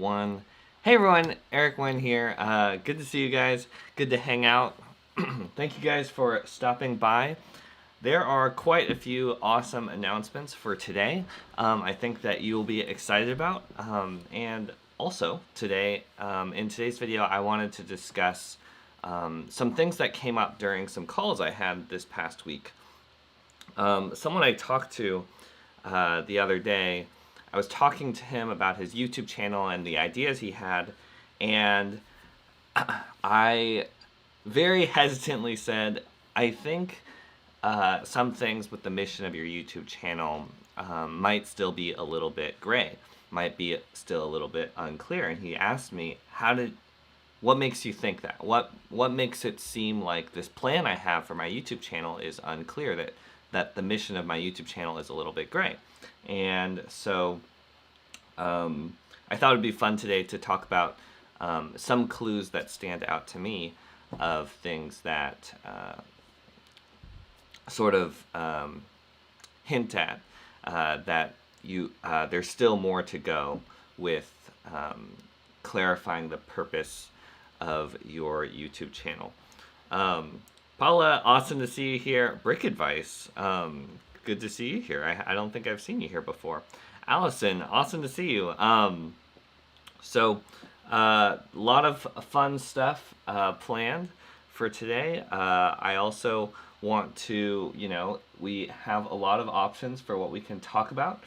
1. Hey everyone, Eric Wynn here. Good to see you guys. Good to hang out. Thank you guys for stopping by. There are quite a few awesome announcements for today. I think that you will be excited about. And also today, in today's video, I wanted to discuss some things that came up during some calls I had this past week. Someone I talked to the other day, I was talking to him about his YouTube channel and the ideas he had, and I very hesitantly said, I think some things with the mission of your YouTube channel might still be a little bit gray, might be still a little bit unclear. And he asked me, what makes you think that? What makes it seem like this plan I have for my YouTube channel is unclear, that the mission of my YouTube channel is a little bit gray? And so I thought it'd be fun today to talk about some clues that stand out to me of things that sort of hint at that there's still more to go with clarifying the purpose of your YouTube channel. Paula, awesome to see you here. Brick Advice, good to see you here. I don't think I've seen you here before. Allison, awesome to see you. So a lot of fun stuff planned for today. I also want to, we have a lot of options for what we can talk about.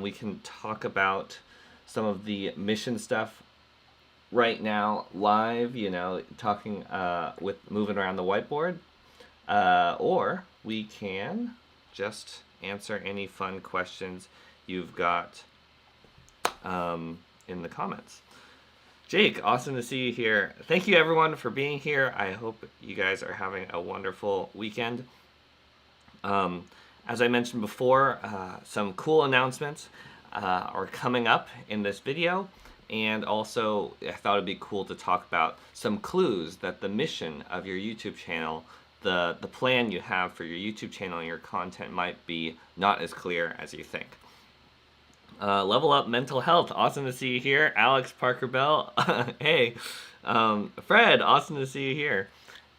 We can talk about some of the mission stuff right now live, talking with moving around the whiteboard, or we can just answer any fun questions you've got in the comments. Jake, awesome to see you here. Thank you everyone for being here. I hope you guys are having a wonderful weekend. As I mentioned before, some cool announcements are coming up in this video. And also, I thought it'd be cool to talk about some clues that the mission of your YouTube channel, the plan you have for your YouTube channel and your content might be not as clear as you think. Level Up Mental Health, awesome to see you here. Alex Parker Bell, hey. Fred, awesome to see you here.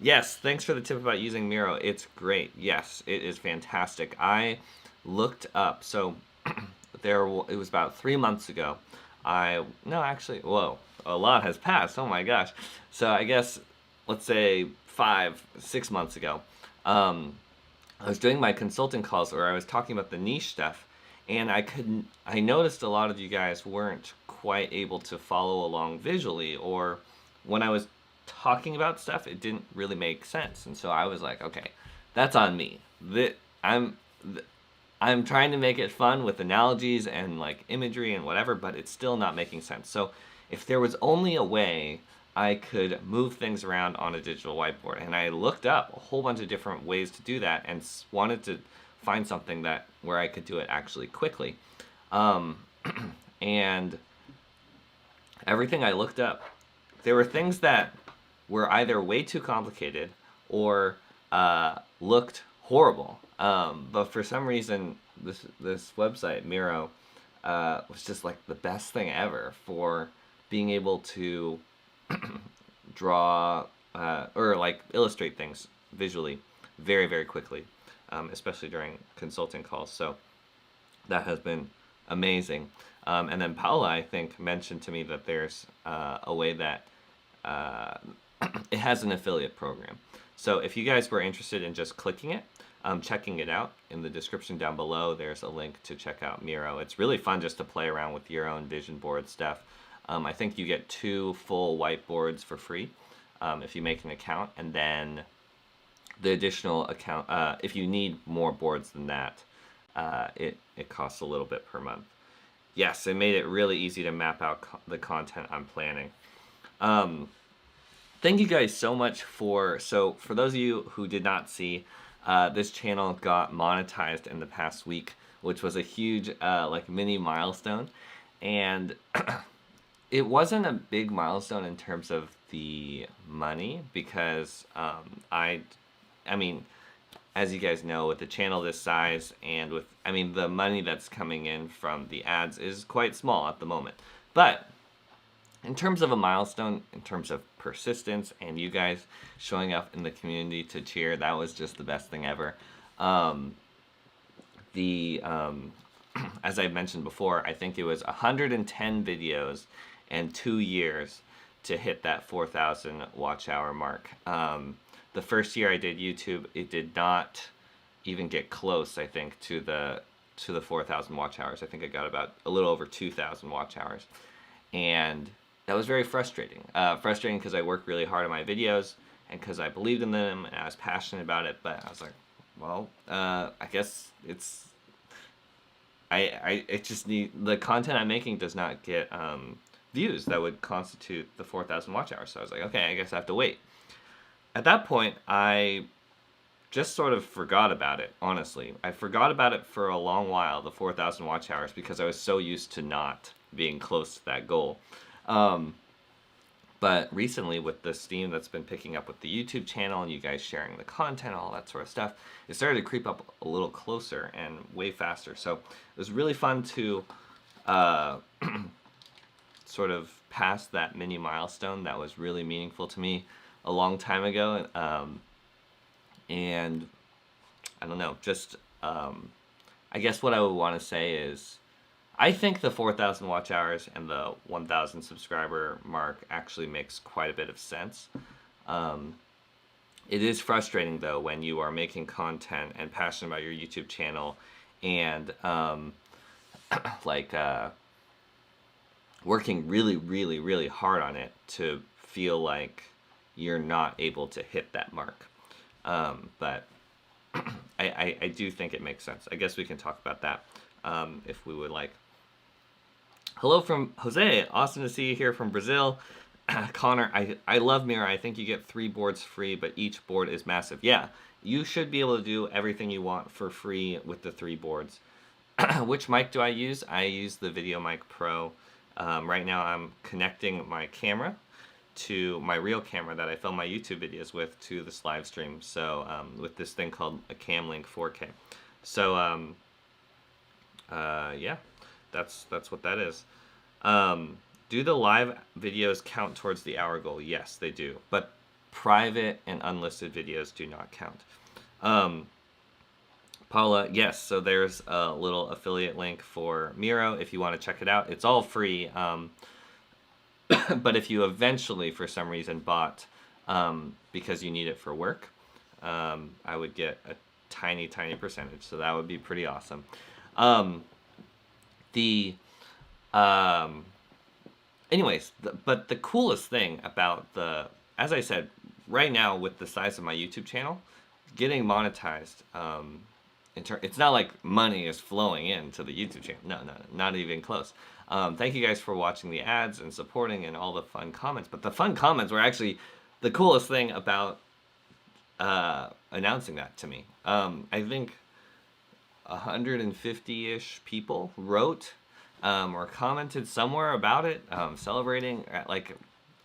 Yes, thanks for the tip about using Miro. It's great. Yes, it is fantastic. I looked up, so it was about 3 months ago. No, actually, whoa, a lot has passed. Oh my gosh. So I guess, let's say 5-6 months ago, I was doing my consulting calls where I was talking about the niche stuff, and I noticed a lot of you guys weren't quite able to follow along visually, or when I was talking about stuff, it didn't really make sense. And so I was like, okay, that's on me. I'm trying to make it fun with analogies and like imagery and whatever, but it's still not making sense. So if there was only a way I could move things around on a digital whiteboard, and I looked up a whole bunch of different ways to do that and wanted to find something where I could do it actually quickly. And everything I looked up, there were things that were either way too complicated or looked horrible. But for some reason, this website, Miro, was just like the best thing ever for being able to draw or like illustrate things visually very, very quickly, especially during consulting calls. So that has been amazing. And then Paula, I think, mentioned to me that there's a way that it has an affiliate program. So if you guys were interested in just clicking it, checking it out, in the description down below, there's a link to check out Miro. It's really fun just to play around with your own vision board stuff. I think you get 2 full whiteboards for free if you make an account, and then the additional account, if you need more boards than that, it costs a little bit per month. Yes, it made it really easy to map out the content I'm planning. Thank you guys so much for those of you who did not see, this channel got monetized in the past week, which was a huge like mini milestone. And it wasn't a big milestone in terms of the money, because I mean, as you guys know, with the channel this size and with, the money that's coming in from the ads is quite small at the moment. But in terms of a milestone, in terms of persistence, and you guys showing up in the community to cheer, that was just the best thing ever. The as I mentioned before, I think it was 110 videos and 2 years to hit that 4,000 watch hour mark. The first year I did YouTube, it did not even get close, I think, to the 4,000 watch hours. I think I got about a little over 2,000 watch hours. And that was very frustrating. Frustrating because I worked really hard on my videos and because I believed in them and I was passionate about it, but I was like, well, I guess it's, it just need, the content I'm making does not get views that would constitute the 4,000 watch hours. So I was like, okay, I guess I have to wait. At that point, I just sort of forgot about it, honestly. I forgot about it for a long while, the 4,000 watch hours, because I was so used to not being close to that goal. But recently, with the steam that's been picking up with the YouTube channel and you guys sharing the content, all that sort of stuff, it started to creep up a little closer and way faster. So it was really fun to sort of pass that mini milestone that was really meaningful to me a long time ago. And I don't know, just I guess what I would want to say is, I think the 4,000 watch hours and the 1,000 subscriber mark actually makes quite a bit of sense. It is frustrating, though, when you are making content and passionate about your YouTube channel and working really, really, really hard on it to feel like you're not able to hit that mark. But I do think it makes sense. I guess we can talk about that if we would like. Hello from Jose. Awesome to see you here from Brazil. Connor, I love Mira. I think you get 3 boards free, but each board is massive. Yeah, you should be able to do everything you want for free with the 3 boards. Which mic do I use? I use the Video Mic Pro. Right now I'm connecting my camera to my real camera that I film my YouTube videos with to this live stream. So with this thing called a Camlink 4K. So yeah, that's what that is. Do the live videos count towards the hour goal? Yes, they do. But private and unlisted videos do not count. Paula, yes, so there's a little affiliate link for Miro if you want to check it out. It's all free. But if you eventually, for some reason, bought because you need it for work, I would get a tiny, tiny percentage. So that would be pretty awesome. Anyways, but the coolest thing about as I said, right now with the size of my YouTube channel, getting monetized, it's not like money is flowing into the YouTube channel. No, not even close. Thank you guys for watching the ads and supporting and all the fun comments. But the fun comments were actually the coolest thing about announcing that to me. I think 150-ish people wrote or commented somewhere about it, celebrating. Like,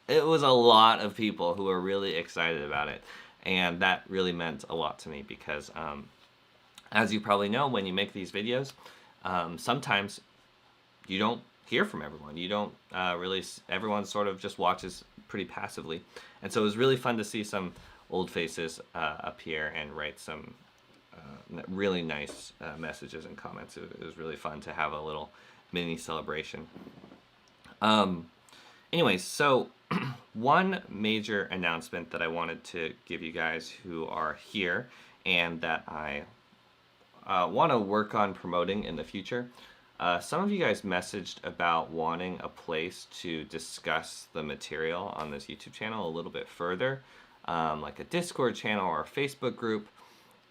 it was a lot of people who were really excited about it, and that really meant a lot to me because, as you probably know, when you make these videos, sometimes you don't hear from everyone. You don't really. Everyone sort of just watches pretty passively, and so it was really fun to see some old faces up here and write some really nice messages and comments. It was really fun to have a little mini celebration. Anyways, so one major announcement that I wanted to give you guys who are here and that I want to work on promoting in the future. Some of you guys messaged about wanting a place to discuss the material on this YouTube channel a little bit further, like a Discord channel or a Facebook group.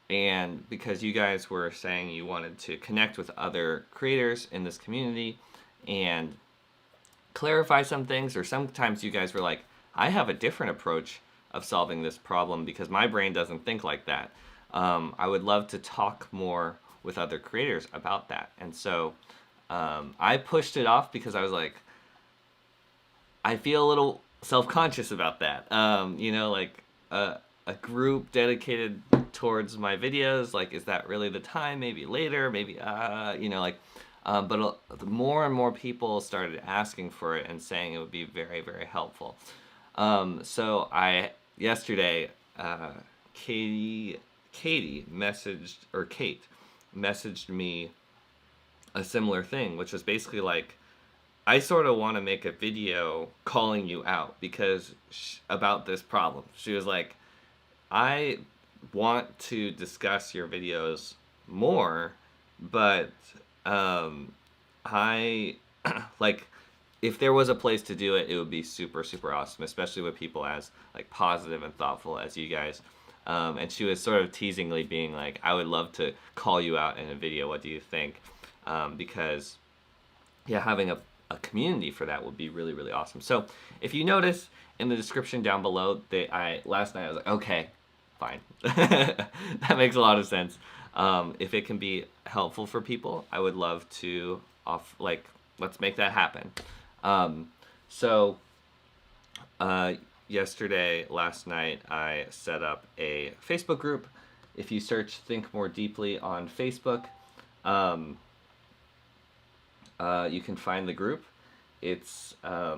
And because you guys were saying you wanted to connect with other creators in this community and clarify some things, or sometimes you guys were like, I have a different approach of solving this problem because my brain doesn't think like that. I would love to talk more with other creators about that. And so I pushed it off because I was like, I feel a little self-conscious about that. You know, like a group dedicated towards my videos, like, is that really the time? Maybe later, maybe, you know, like, But more and more people started asking for it and saying it would be very, very helpful. So yesterday, Katie messaged, or Kate messaged me a similar thing, which was basically like, I sort of want to make a video calling you out because about this problem. She was like, I want to discuss your videos more, but I like, if there was a place to do it, it would be super, super awesome, especially with people as like positive and thoughtful as you guys. And she was sort of teasingly being like, I would love to call you out in a video. What do you think? Because yeah, having a community for that would be really, really awesome. So if you notice in the description down below, last night I was like, okay, fine. That makes a lot of sense. If it can be helpful for people, I would love to let's make that happen. So last night, I set up a Facebook group. If you search Think More Deeply on Facebook, you can find the group. It's a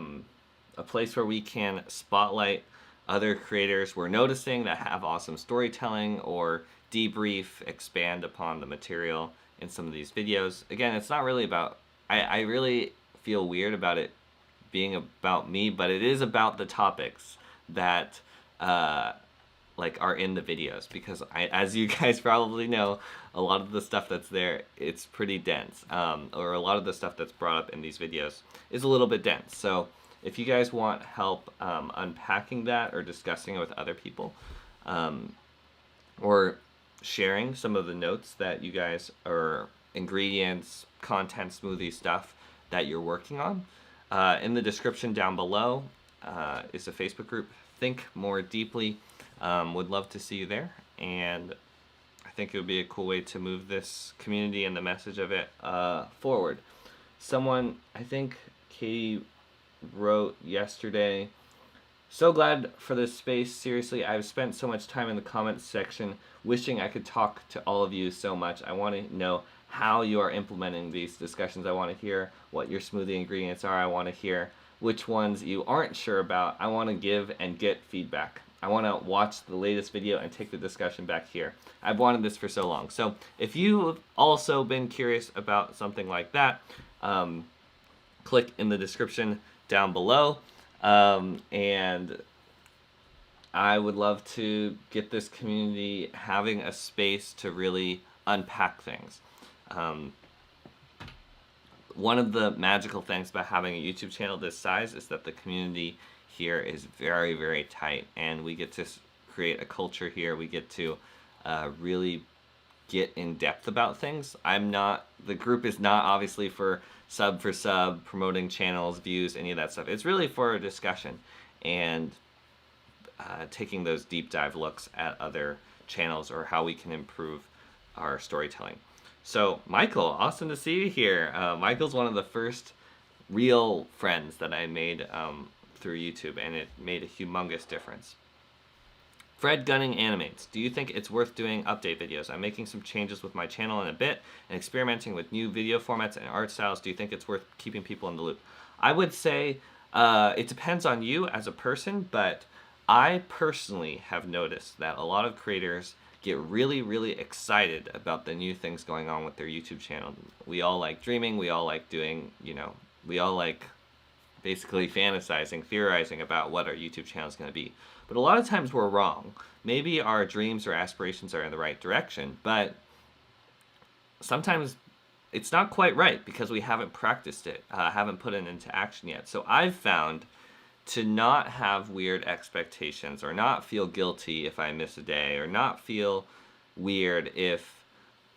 place where we can spotlight other creators we're noticing that have awesome storytelling, or debrief, expand upon the material in some of these videos. Again, it's not really about, I really feel weird about it being about me, but it is about the topics that are in the videos, because as you guys probably know, a lot of the stuff that's there, it's pretty dense, or a lot of the stuff that's brought up in these videos is a little bit dense. So if you guys want help unpacking that or discussing it with other people, or sharing some of the notes that you guys, or ingredients, content smoothie stuff that you're working on, in the description down below is a Facebook group, Think More Deeply. Would love to see you there, and I think it would be a cool way to move this community and the message of it forward. Someone, I think Katie wrote yesterday, so glad for this space. Seriously, I've spent so much time in the comments section wishing I could talk to all of you so much. I want to know how you are implementing these discussions. I want to hear what your smoothie ingredients are. I want to hear which ones you aren't sure about. I want to give and get feedback. I want to watch the latest video and take the discussion back here. I've wanted this for so long. So if you've also been curious about something like that, click in the description down below. And I would love to get this community having a space to really unpack things. One of the magical things about having a YouTube channel this size is that the community here is very, very tight, and we get to create a culture here. We get to really get in depth about things. The group is not obviously for sub, promoting channels, views, any of that stuff. It's really for a discussion and taking those deep dive looks at other channels or how we can improve our storytelling. So Michael, awesome to see you here. Michael's one of the first real friends that I made through YouTube, and it made a humongous difference. Fred Gunning Animates. Do you think it's worth doing update videos? I'm making some changes with my channel in a bit and experimenting with new video formats and art styles. Do you think it's worth keeping people in the loop? I would say it depends on you as a person, but I personally have noticed that a lot of creators get really, really excited about the new things going on with their YouTube channel. We all like dreaming. We all like doing, we all like basically fantasizing, theorizing about what our YouTube channel is going to be. But a lot of times we're wrong. Maybe our dreams or aspirations are in the right direction, but sometimes it's not quite right because we haven't practiced it, haven't put it into action yet. So I've found to not have weird expectations, or not feel guilty if I miss a day, or not feel weird if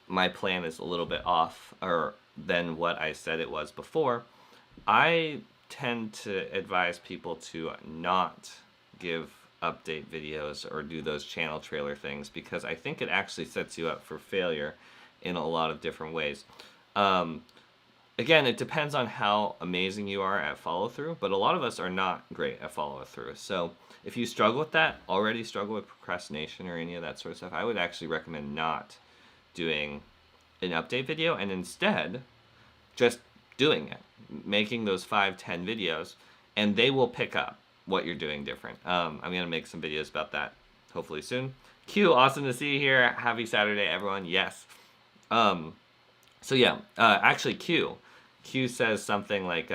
my plan is a little bit off or than what I said it was before. I tend to advise people to not give update videos or do those channel trailer things, because I think it actually sets you up for failure in a lot of different ways. Again, it depends on how amazing you are at follow-through, but a lot of us are not great at follow-through. So if you struggle with that, already struggle with procrastination or any of that sort of stuff, I would actually recommend not doing an update video, and instead just doing it, making those 5-10 videos, and they will pick up what you're doing different. I'm gonna make some videos about that hopefully soon. Q, awesome to see you here. Happy Saturday, everyone. Yes. So yeah, actually Q says something like,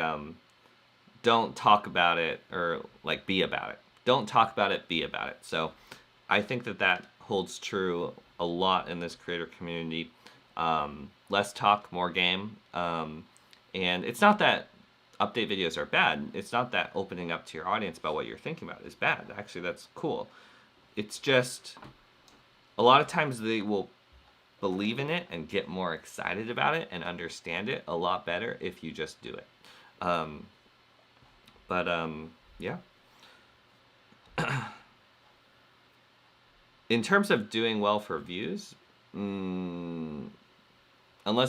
don't talk about it, or like be about it. Don't talk about it, be about it. So I think that holds true a lot in this creator community. Less talk, more game. And it's not that update videos are bad. It's not that opening up to your audience about what you're thinking about is bad. Actually, that's cool. It's just a lot of times they will believe in it and get more excited about it and understand it a lot better if you just do it. Yeah. In terms of doing well for views, unless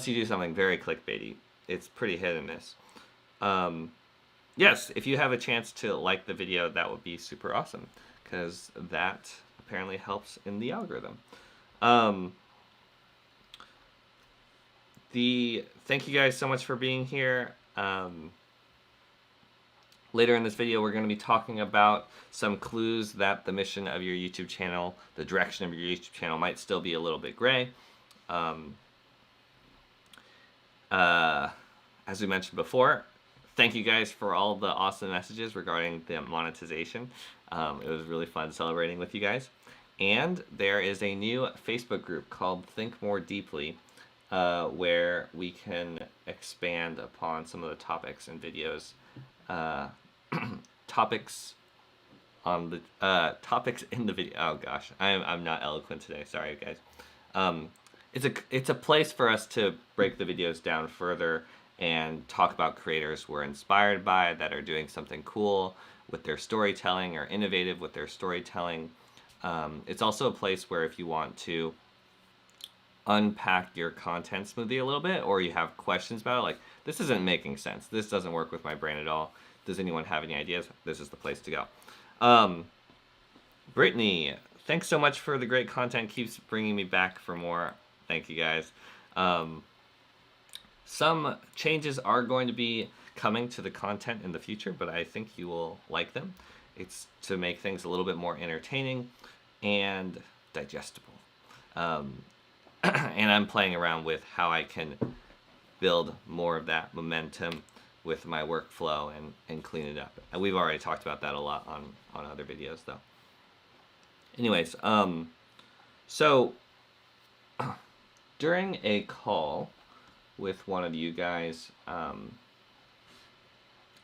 you do something very clickbaity, it's pretty hit and miss. Yes, if you have a chance to like the video, that would be super awesome, because that apparently helps in the algorithm. Thank you guys so much for being here. Later in this video, we're going to be talking about some clues that the mission of your YouTube channel, the direction of your YouTube channel, might still be a little bit gray. As we mentioned before, thank you guys for all the awesome messages regarding the monetization. It was really fun celebrating with you guys. And there is a new Facebook group called Think More Deeply, where we can expand upon some of the topics and videos, topics on the topics in the video. Oh gosh, I'm not eloquent today. Sorry, guys. It's a place for us to break the videos down further and talk about creators we're inspired by that are doing something cool with their storytelling or innovative with their storytelling. It's also a place where if you want to unpack your content smoothie a little bit, or you have questions about it, like, this isn't making sense, this doesn't work with my brain at all, does anyone have any ideas? This is the place to go. Brittany, thanks so much for the great content, keeps bringing me back for more. Thank you guys. Some changes are going to be coming to the content in the future, but I think you will like them. It's to make things a little bit more entertaining and digestible. And I'm playing around with how I can build more of that momentum with my workflow and clean it up. And we've already talked about that a lot on other videos, though. Anyways, so during a call with one of you guys, I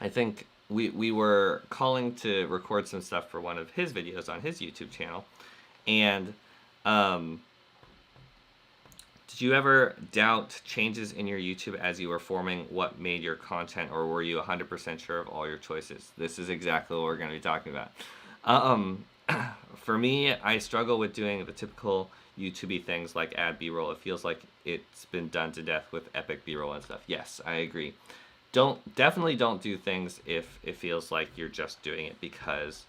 think we were calling to record some stuff for one of his videos on his YouTube channel, and did you ever doubt changes in your YouTube as you were forming what made your content, or were you 100% sure of all your choices? This is exactly what we're going to be talking about. For me, I struggle with doing the typical YouTube-y things like add B-roll. It feels like it's been done to death with epic B-roll and stuff. Yes, I agree. Definitely don't do things if it feels like you're just doing it because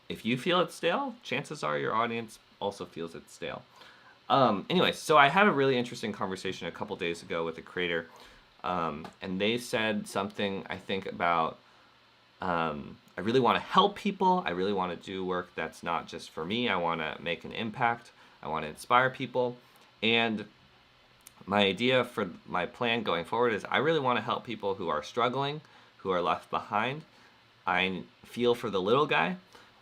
if you feel it's stale, chances are your audience also feels it's stale. Anyway, so I had a really interesting conversation a couple days ago with a creator, and they said something, I think, about I really want to help people. I really want to do work that's not just for me. I want to make an impact. I want to inspire people. And my idea for my plan going forward is I really want to help people who are struggling, who are left behind. I feel for the little guy.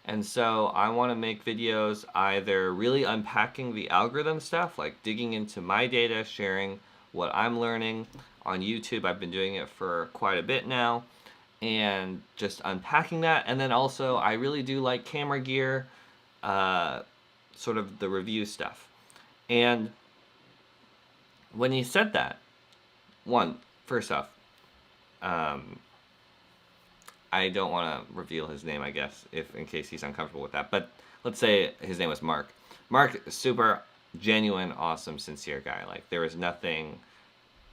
And so I want to make videos either really unpacking the algorithm stuff, like digging into my data, sharing what I'm learning on YouTube. I've been doing it for quite a bit now, and just unpacking that. And then also I really do like camera gear, sort of the review stuff. And when he said that, first off, I don't want to reveal his name, I guess, in case he's uncomfortable with that. But let's say his name was Mark. Mark, super genuine, awesome, sincere guy. Like, there was nothing,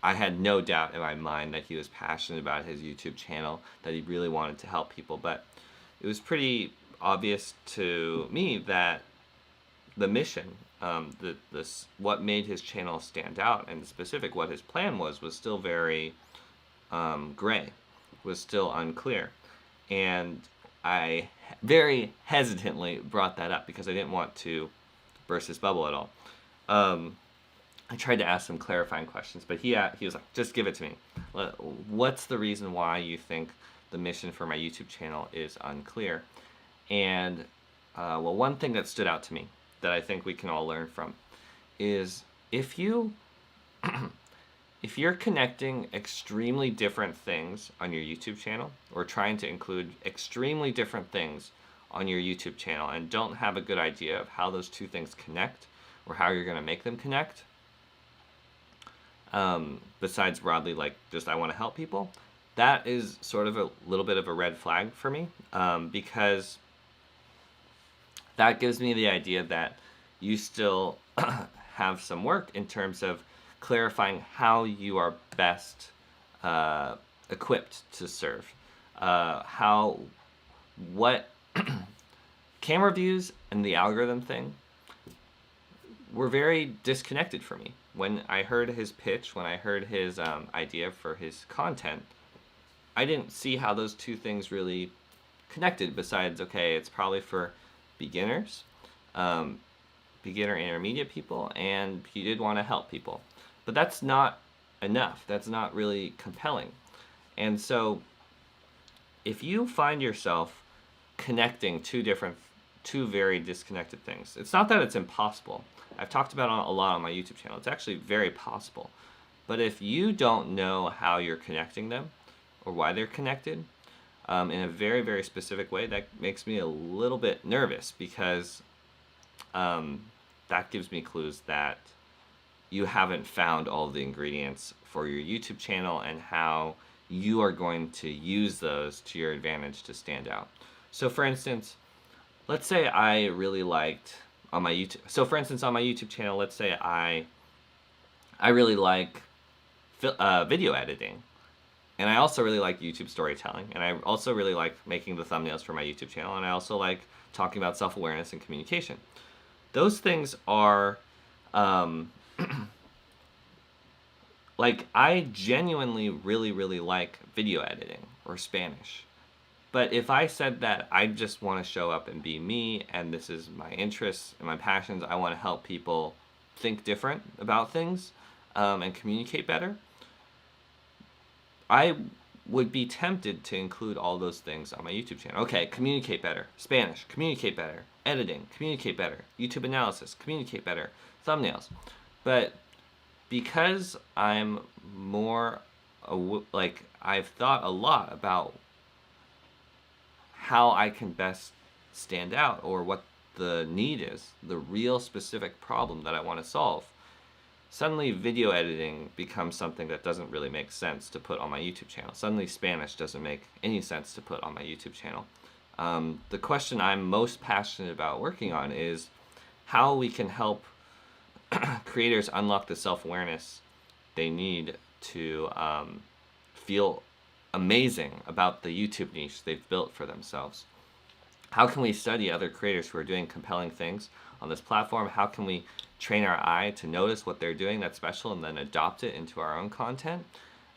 I had no doubt in my mind that he was passionate about his YouTube channel, that he really wanted to help people. But it was pretty obvious to me that the mission, what made his channel stand out, and specific what his plan was still very gray, was still unclear. And I very hesitantly brought that up because I didn't want to burst his bubble at all. I tried to ask some clarifying questions, but he was like, just give it to me. What's the reason why you think the mission for my YouTube channel is unclear? And well, one thing that stood out to me that I think we can all learn from is if you're connecting extremely different things on your YouTube channel, or trying to include extremely different things on your YouTube channel, and don't have a good idea of how those two things connect or how you're going to make them connect, besides broadly like just I want to help people, that is sort of a little bit of a red flag for me, because that gives me the idea that you still have some work in terms of clarifying how you are best equipped to serve. What camera views and the algorithm thing were very disconnected for me. When I heard his pitch, when I heard his idea for his content, I didn't see how those two things really connected, besides, okay, it's probably for beginners, beginner intermediate people, and he did want to help people. But that's not enough. That's not really compelling. And so if you find yourself connecting two very disconnected things, it's not that it's impossible. I've talked about it a lot on my YouTube channel. It's actually very possible. But if you don't know how you're connecting them or why they're connected in a very, very specific way, that makes me a little bit nervous, because that gives me clues that you haven't found all the ingredients for your YouTube channel and how you are going to use those to your advantage to stand out. So for instance, let's say I really liked on my YouTube. So for instance, on my YouTube channel, let's say I really like video editing, and I also really like YouTube storytelling, and I also really like making the thumbnails for my YouTube channel, and I also like talking about self-awareness and communication. Those things are like, I genuinely really, really like video editing or Spanish. But if I said that I just want to show up and be me, and this is my interests and my passions, I want to help people think different about things and communicate better, I would be tempted to include all those things on my YouTube channel. Okay, communicate better, Spanish, communicate better, editing, communicate better, YouTube analysis, communicate better, thumbnails. But because I'm more, like, I've thought a lot about how I can best stand out, or what the need is, the real specific problem that I want to solve, suddenly video editing becomes something that doesn't really make sense to put on my YouTube channel. Suddenly Spanish doesn't make any sense to put on my YouTube channel. The question I'm most passionate about working on is how we can help creators unlock the self-awareness they need to feel amazing about the YouTube niche they've built for themselves. How can we study other creators who are doing compelling things on this platform? How can we train our eye to notice what they're doing that's special and then adopt it into our own content?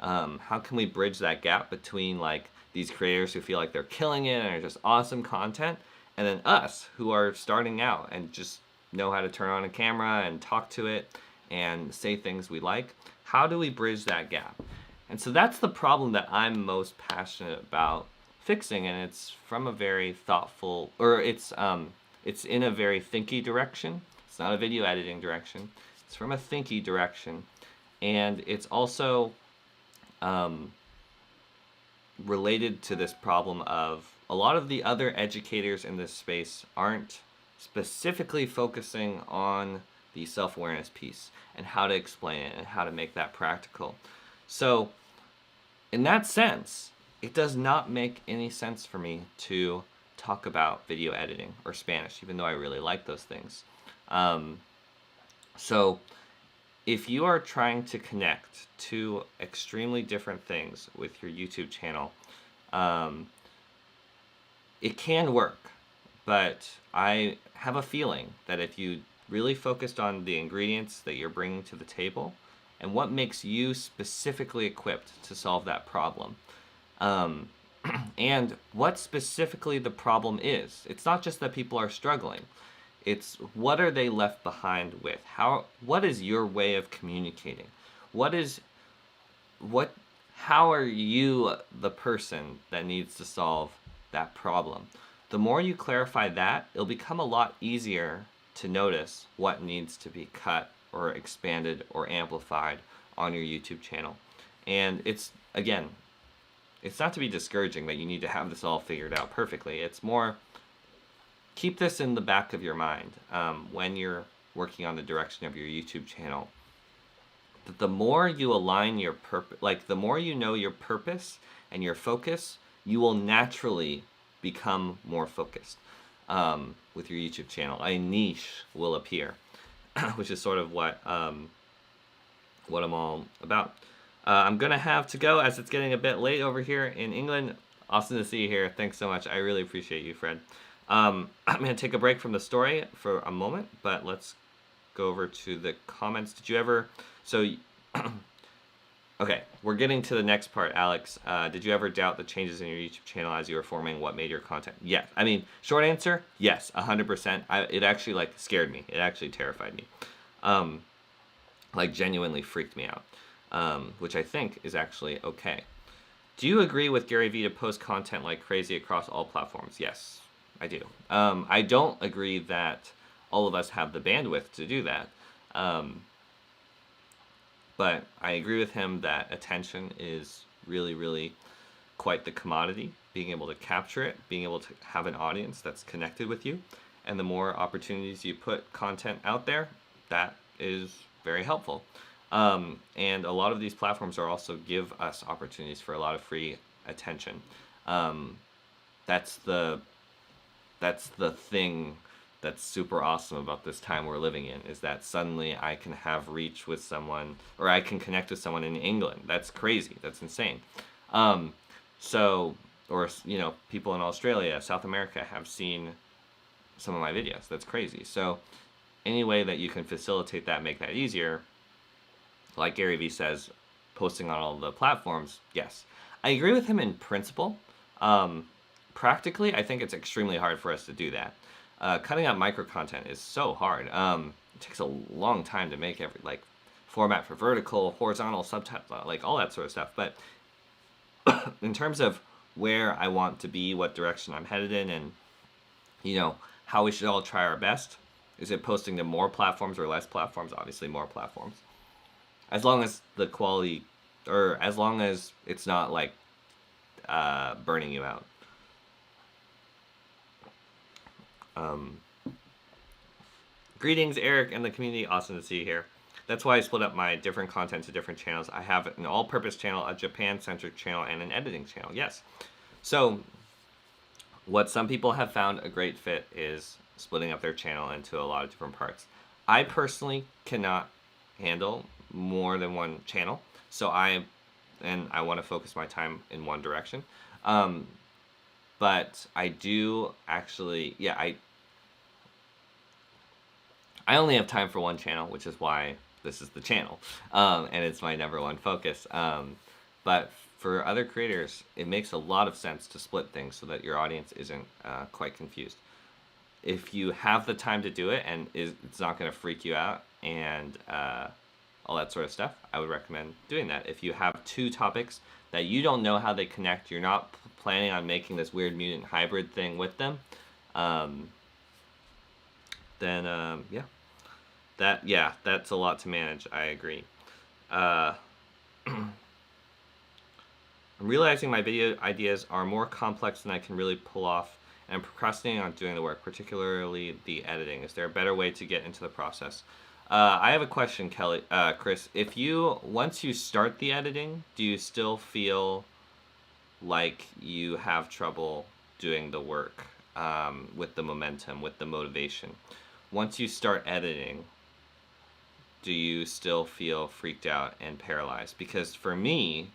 How can we bridge that gap between like these creators who feel like they're killing it and are just awesome content, and then us who are starting out and just know how to turn on a camera and talk to it and say things we like? How do we bridge that gap? And so that's the problem that I'm most passionate about fixing, and it's from a very thoughtful, or it's in a very thinky direction. It's not a video editing direction. It's from a thinky direction, and it's also related to this problem of a lot of the other educators in this space aren't specifically focusing on the self-awareness piece and how to explain it and how to make that practical. So in that sense, it does not make any sense for me to talk about video editing or Spanish, even though I really like those things. So if you are trying to connect two extremely different things with your YouTube channel, it can work, but I have a feeling that if you really focused on the ingredients that you're bringing to the table and what makes you specifically equipped to solve that problem, um, and what specifically the problem is. It's not just that people are struggling. It's what are they left behind with? What is your way of communicating? What is what how are you the person that needs to solve that problem? The more you clarify that, it'll become a lot easier to notice what needs to be cut or expanded or amplified on your YouTube channel. And it's, again, it's not to be discouraging that you need to have this all figured out perfectly. It's more, keep this in the back of your mind when you're working on the direction of your YouTube channel. That the more you align your purpose, like the more you know your purpose and your focus, you will naturally become more focused with your YouTube channel. A niche will appear, which is sort of what I'm all about. I'm gonna have to go as it's getting a bit late over here in England. Awesome to see you here. Thanks so much. I really appreciate you, Fred. I'm gonna take a break from the story for a moment, but let's go over to the comments. Did you ever? So, okay, we're getting to the next part, Alex. Did you ever doubt the changes in your YouTube channel as you were forming what made your content? Yes. I mean, short answer, yes, 100%. It actually like scared me. It actually terrified me. Like genuinely freaked me out, which I think is actually okay. Do you agree with Gary Vee to post content like crazy across all platforms? Yes, I do. I don't agree that all of us have the bandwidth to do that. But I agree with him that attention is really, really quite the commodity. Being able to capture it, being able to have an audience that's connected with you, and the more opportunities you put content out there, that is very helpful. And a lot of these platforms are also give us opportunities for a lot of free attention. That's the thing that's super awesome about this time we're living in, is that suddenly I can have reach with someone, or I can connect with someone in England. That's crazy. That's insane. So, or, you know, people in Australia, South America have seen some of my videos. That's crazy. So any way that you can facilitate that, make that easier, like Gary Vee says, posting on all the platforms, yes. I agree with him in principle. Practically, I think it's extremely hard for us to do that. Cutting out micro content is so hard. It takes a long time to make every, like, format for vertical, horizontal, subtitle, like all that sort of stuff. But in terms of where I want to be, what direction I'm headed in, and, you know, how we should all try our best, is it posting to more platforms or less platforms? Obviously more platforms. As long as the quality, or as long as it's not like burning you out. Greetings, Eric and the community. Awesome to see you here. That's why I split up my different content to different channels. I have an all-purpose channel, a Japan-centric channel, and an editing channel. Yes. So what some people have found a great fit is splitting up their channel into a lot of different parts. I personally cannot handle more than one channel, so I want to focus my time in one direction. But I do actually, yeah, I only have time for one channel, which is why this is the channel, and it's my number one focus. But for other creators, it makes a lot of sense to split things so that your audience isn't quite confused. If you have the time to do it and it's not going to freak you out and all that sort of stuff, I would recommend doing that. If you have two topics that you don't know how they connect, you're not planning on making this weird mutant hybrid thing with them, then yeah, that's a lot to manage. I agree. I'm realizing my video ideas are more complex than I can really pull off, and I'm procrastinating on doing the work, particularly the editing. Is there a better way to get into the process? I have a question, Chris. Once you start the editing, do you still feel like you have trouble doing the work with the momentum, with the motivation? Once you start editing, do you still feel freaked out and paralyzed? Because for me,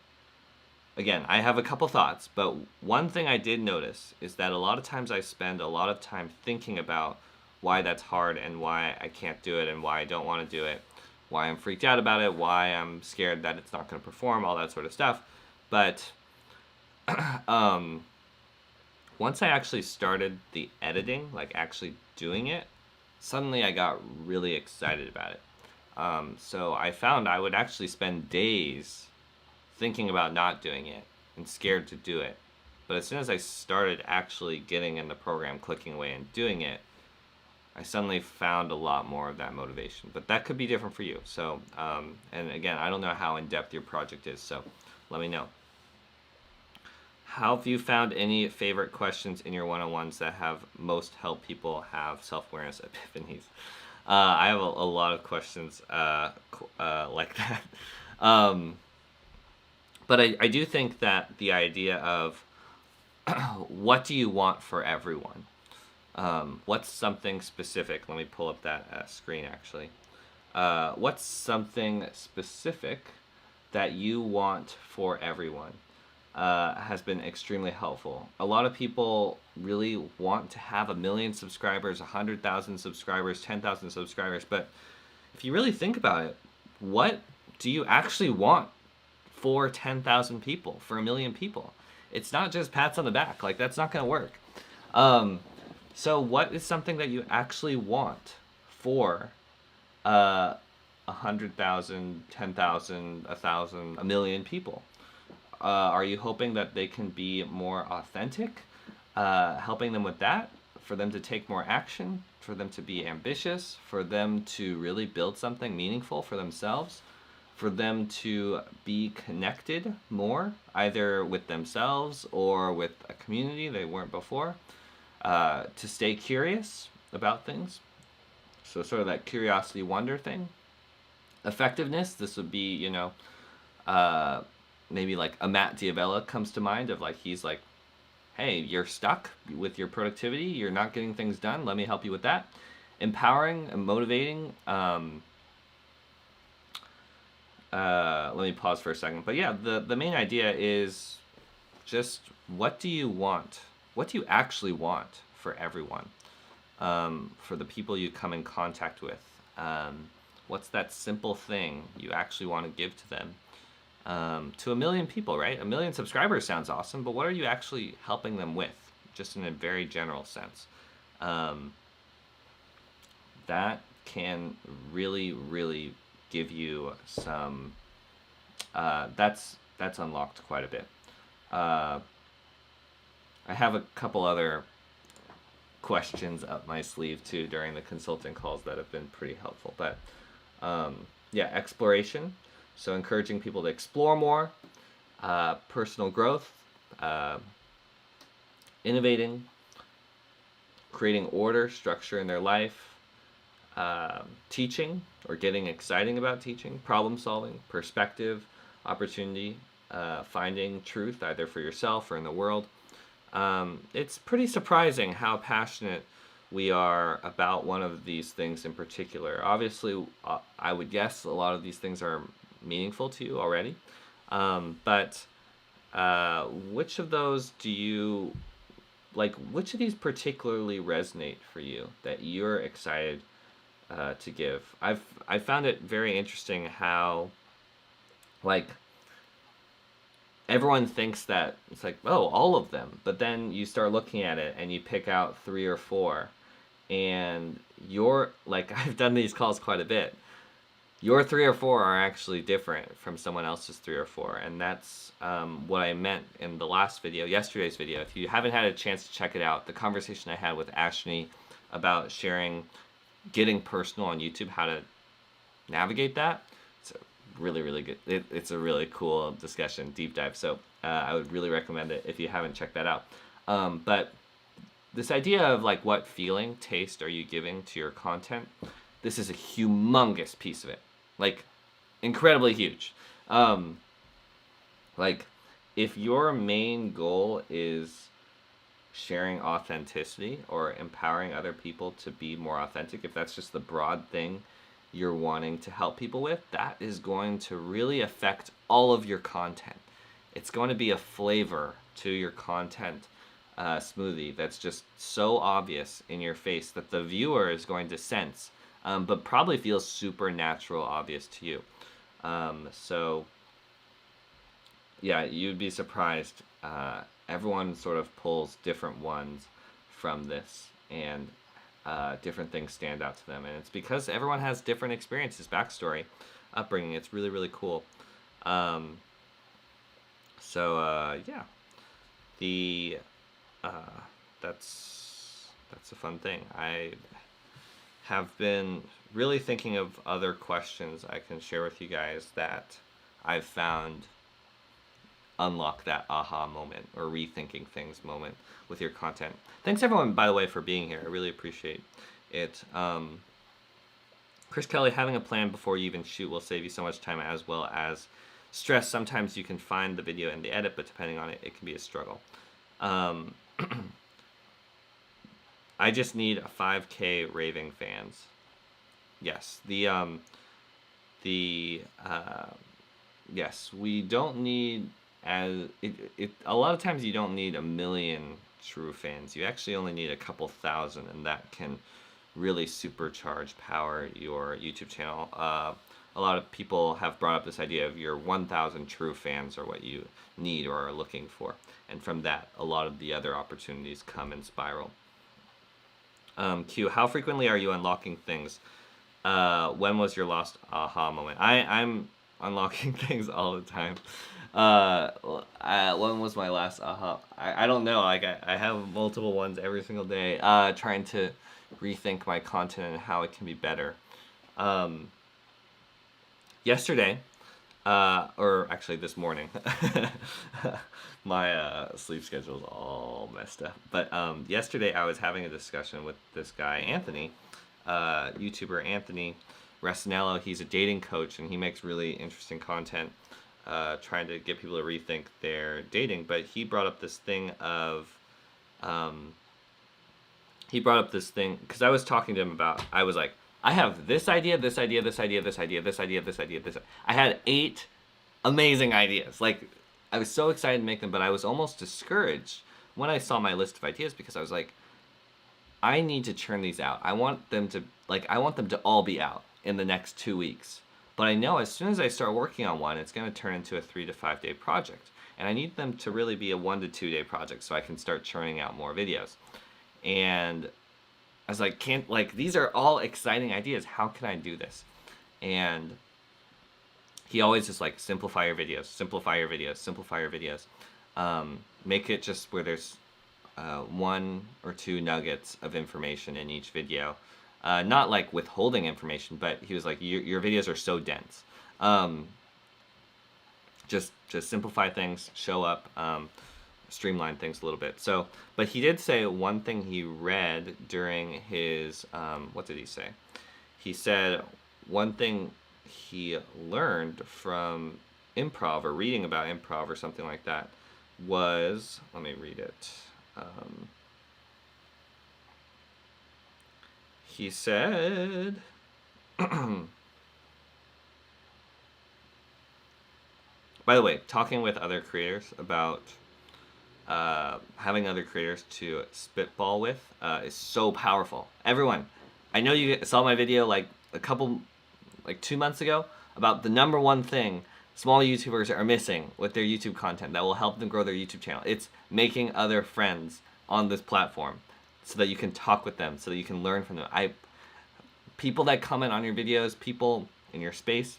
again, I have a couple thoughts, but one thing I did notice is that a lot of times I spend a lot of time thinking about why that's hard and why I can't do it and why I don't want to do it, why I'm freaked out about it, why I'm scared that it's not going to perform, all that sort of stuff. But once I actually started the editing, like actually doing it, suddenly I got really excited about it. So I found I would actually spend days thinking about not doing it and scared to do it. But as soon as I started actually getting in the program, clicking away and doing it, I suddenly found a lot more of that motivation. But that could be different for you. So, and again, I don't know how in-depth your project is, so let me know. How have you found any favorite questions in your one-on-ones that have most helped people have self-awareness epiphanies? I have a lot of questions like that. But I do think that the idea of what do you want for everyone? What's something specific? Let me pull up that screen actually. What's something specific that you want for everyone? Has been extremely helpful. A lot of people really want to have 1 million subscribers, 100,000 subscribers, 10,000 subscribers, but if you really think about it, what do you actually want for 10,000 people, for 1 million people? It's not just pats on the back. Like, that's not going to work. So what is something that you actually want for 100,000, 10,000, 1,000, 1 million people? Are you hoping that they can be more authentic? Helping them with that, for them to take more action, for them to be ambitious, for them to really build something meaningful for themselves, for them to be connected more, either with themselves or with a community they weren't before, to stay curious about things. So sort of that curiosity wonder thing. Effectiveness, this would be, you know, maybe like a Matt Diavella comes to mind of like, he's like, hey, you're stuck with your productivity, you're not getting things done, let me help you with that. Empowering and motivating. Let me pause for a second. But yeah, the main idea is just what do you want? What do you actually want for everyone? For the people you come in contact with? What's that simple thing you actually want to give to them? To 1 million people, right? 1 million subscribers sounds awesome, but what are you actually helping them with? Just in a very general sense. That can really, really give you some, that's unlocked quite a bit. I have a couple other questions up my sleeve too during the consulting calls that have been pretty helpful. But yeah, exploration. So encouraging people to explore more, personal growth, innovating, creating order, structure in their life, teaching or getting exciting about teaching, problem solving, perspective, opportunity, finding truth either for yourself or in the world. It's pretty surprising how passionate we are about one of these things in particular. Obviously, I would guess a lot of these things are meaningful to you already, but which of those do you like? Which of these particularly resonate for you that you're excited to give? I found it very interesting how like everyone thinks that it's like, oh, all of them, but then you start looking at it and you pick out 3 or 4, and you're like, I've done these calls quite a bit. Your 3 or 4 are actually different from someone else's 3 or 4, and that's what I meant in the last video, yesterday's video. If you haven't had a chance to check it out, the conversation I had with Ashley about sharing, getting personal on YouTube, how to navigate that, it's really, really good. It's a really cool discussion, deep dive, so I would really recommend it if you haven't checked that out. But this idea of like, what feeling, taste are you giving to your content? This is a humongous piece of it. Like, incredibly huge. Like, if your main goal is sharing authenticity or empowering other people to be more authentic, if that's just the broad thing you're wanting to help people with, that is going to really affect all of your content. It's going to be a flavor to your content smoothie that's just so obvious in your face that the viewer is going to sense, but probably feels super natural, obvious to you. So yeah, you'd be surprised. Everyone sort of pulls different ones from this, and different things stand out to them, and it's because everyone has different experiences, backstory, upbringing. It's really, really cool. Yeah, the that's a fun thing. I have been really thinking of other questions I can share with you guys that I've found unlock that aha moment or rethinking things moment with your content. Thanks everyone, by the way, for being here. I really appreciate it. Chris Kelly, having a plan before you even shoot will save you so much time as well as stress. Sometimes you can find the video and the edit, but depending on it, it can be a struggle. I just need a 5K raving fans. Yes, yes, we don't need a lot of times you don't need a million true fans. You actually only need a couple thousand, and that can really supercharge power your YouTube channel. A lot of people have brought up this idea of your 1,000 true fans are what you need or are looking for, and from that, a lot of the other opportunities come and spiral. Q, how frequently are you unlocking things? When was your last aha moment? I'm unlocking things all the time. When was my last aha? I don't know. Like I have multiple ones every single day. Trying to rethink my content and how it can be better. Yesterday, or actually this morning, my sleep schedule is all messed up. But yesterday I was having a discussion with this guy, Anthony, YouTuber Anthony Rasinello. He's a dating coach, and he makes really interesting content trying to get people to rethink their dating. But he brought up this thing of, because I was talking to him about, I was like, I have this idea, this idea, this idea, this idea, this idea, this idea, this. I had 8 amazing ideas. Like, I was so excited to make them, but I was almost discouraged when I saw my list of ideas, because I was like, I need to churn these out. I want them to all be out in the next 2 weeks. But I know as soon as I start working on one, it's going to turn into a 3 to 5 day project. And I need them to really be a 1 to 2 day project so I can start churning out more videos. And I was like, these are all exciting ideas. How can I do this? And he always just like, simplify your videos, simplify your videos, simplify your videos. Make it just where there's 1 or 2 nuggets of information in each video. Not like withholding information, but he was like, your videos are so dense. Just simplify things, show up, streamline things a little bit. So, but he did say one thing he read during his, what did he say? He said one thing he learned from improv or reading about improv or something like that was, let me read it. He said, by the way, talking with other creators about having other creators to spitball with is so powerful. Everyone, I know you saw my video like 2 months ago about the #1 thing small YouTubers are missing with their YouTube content that will help them grow their YouTube channel. It's making other friends on this platform so that you can talk with them, so that you can learn from them. People that comment on your videos, people in your space,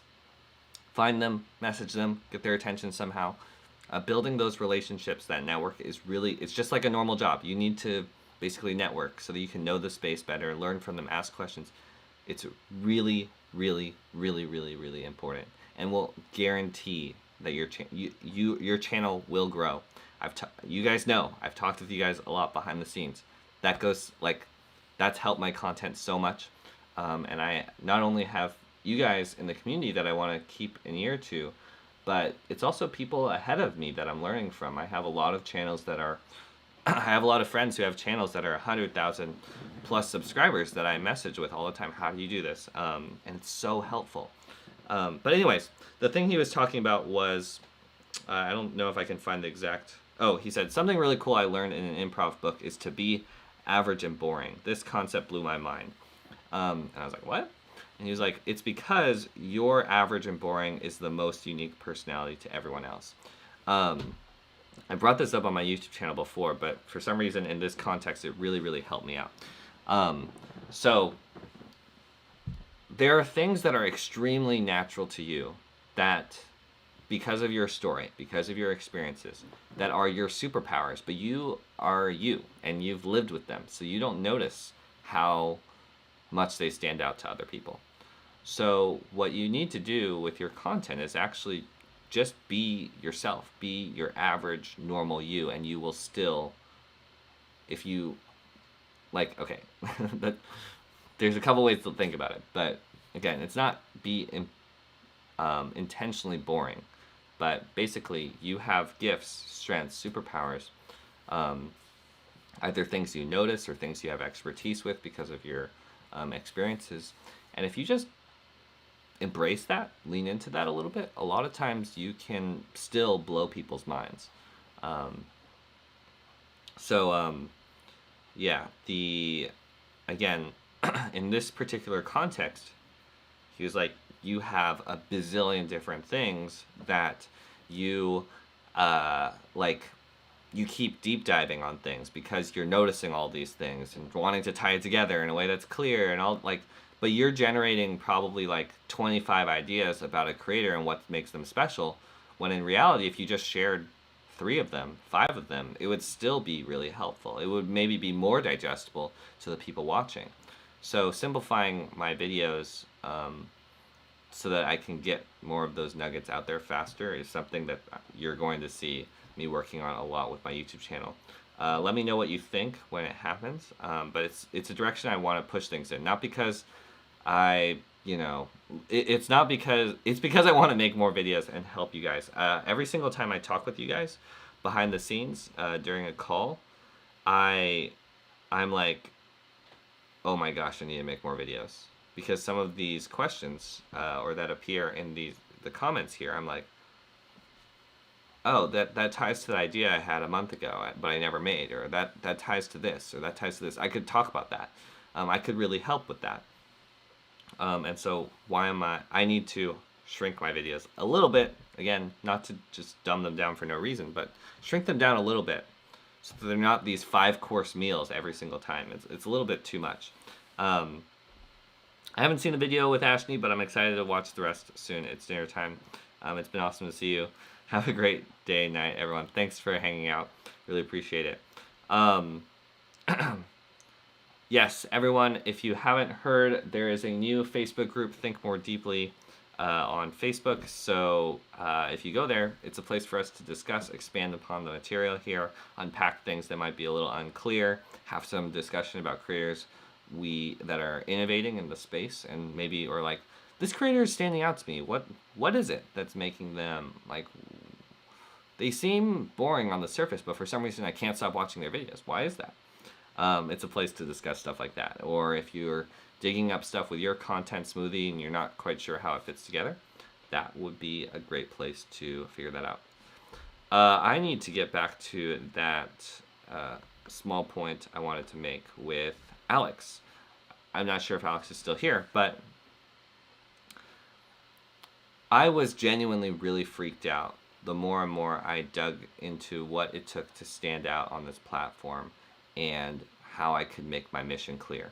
find them, message them, get their attention somehow. Building those relationships, that network is really, it's just like a normal job. You need to basically network so that you can know the space better, learn from them, ask questions. It's really, really, really, really, really important, and will guarantee that your channel will grow. You guys know, I've talked with you guys a lot behind the scenes. That's helped my content so much. And I not only have you guys in the community that I want to keep an ear to, but it's also people ahead of me that I'm learning from. I have a lot of channels that are, I have a lot of friends who have channels that are 100,000 plus subscribers that I message with all the time. How do you do this? And it's so helpful. But anyways, the thing he was talking about was I don't know if I can find the exact. Oh, he said, something really cool I learned in an improv book is to be average and boring. This concept blew my mind. And I was like, what? And he was like, it's because your average and boring is the most unique personality to everyone else. I brought this up on my YouTube channel before, but for some reason in this context, it really, really helped me out. So there are things that are extremely natural to you that, because of your story, because of your experiences, that are your superpowers, but you are you, and you've lived with them, so you don't notice how much they stand out to other people. So what you need to do with your content is actually just be yourself, be your average, normal you, and you will still, if you, like, okay, that, there's a couple ways to think about it, but again, it's not be intentionally boring, but basically you have gifts, strengths, superpowers, either things you notice or things you have expertise with because of your experiences, and if you just embrace that, lean into that a little bit, a lot of times you can still blow people's minds. Yeah, again, in this particular context, he was like, you have a bazillion different things that you, you keep deep diving on things because you're noticing all these things and wanting to tie it together in a way that's clear and all, like, but you're generating probably like 25 ideas about a creator and what makes them special, when in reality, if you just shared 3 of them, 5 of them, it would still be really helpful. It would maybe be more digestible to the people watching. So simplifying my videos so that I can get more of those nuggets out there faster is something that you're going to see me working on a lot with my YouTube channel. Let me know what you think when it happens, but it's a direction I want to push things in, not because it's because I want to make more videos and help you guys. Every single time I talk with you guys behind the scenes during a call, I'm like, oh my gosh, I need to make more videos, because some of these questions or that appear in the comments here, I'm like, oh, that ties to the idea I had a month ago, but I never made, or that ties to this, or that ties to this. I could talk about that. I could really help with that. And so I need to shrink my videos a little bit, again, not to just dumb them down for no reason, but shrink them down a little bit so that they're not these 5-course meals every single time. It's a little bit too much. I haven't seen the video with Ashley, but I'm excited to watch the rest soon. It's dinner time. It's been awesome to see you. Have a great day, night, everyone. Thanks for hanging out. Really appreciate it. Yes, everyone, if you haven't heard, there is a new Facebook group, Think More Deeply, on Facebook. So if you go there, it's a place for us to discuss, expand upon the material here, unpack things that might be a little unclear, have some discussion about creators that are innovating in the space, and maybe, or like, this creator is standing out to me. What is it that's making them, like, they seem boring on the surface, but for some reason I can't stop watching their videos. Why is that? It's a place to discuss stuff like that. Or if you're digging up stuff with your content smoothie and you're not quite sure how it fits together, that would be a great place to figure that out. I need to get back to that small point I wanted to make with Alex. I'm not sure if Alex is still here, but I was genuinely really freaked out the more and more I dug into what it took to stand out on this platform and how I could make my mission clear.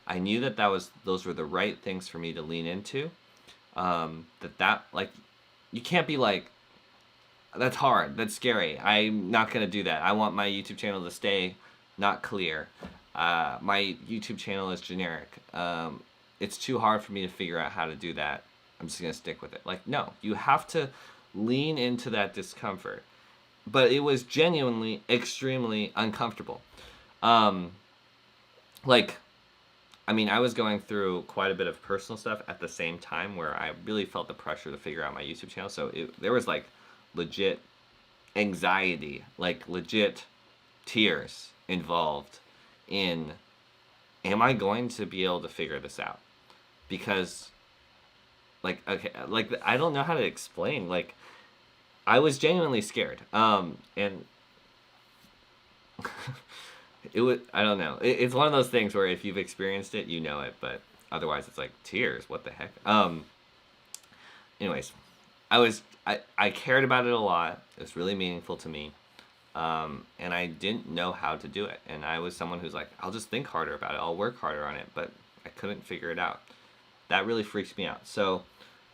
I knew that those were the right things for me to lean into. Like, you can't be like, that's hard, that's scary, I'm not gonna do that. I want my YouTube channel to stay not clear. My YouTube channel is generic. It's too hard for me to figure out how to do that. I'm just gonna stick with it. Like, no, you have to lean into that discomfort. But it was genuinely extremely uncomfortable. I was going through quite a bit of personal stuff at the same time where I really felt the pressure to figure out my YouTube channel. So there was like legit anxiety, like legit tears involved in, am I going to be able to figure this out? Because I don't know how to explain. Like, I was genuinely scared. And it was, I don't know. It's one of those things where if you've experienced it, you know it, but otherwise it's like tears. What the heck? Anyways, I cared about it a lot. It was really meaningful to me. And I didn't know how to do it. And I was someone who's like, I'll just think harder about it. I'll work harder on it, but I couldn't figure it out. That really freaks me out. So,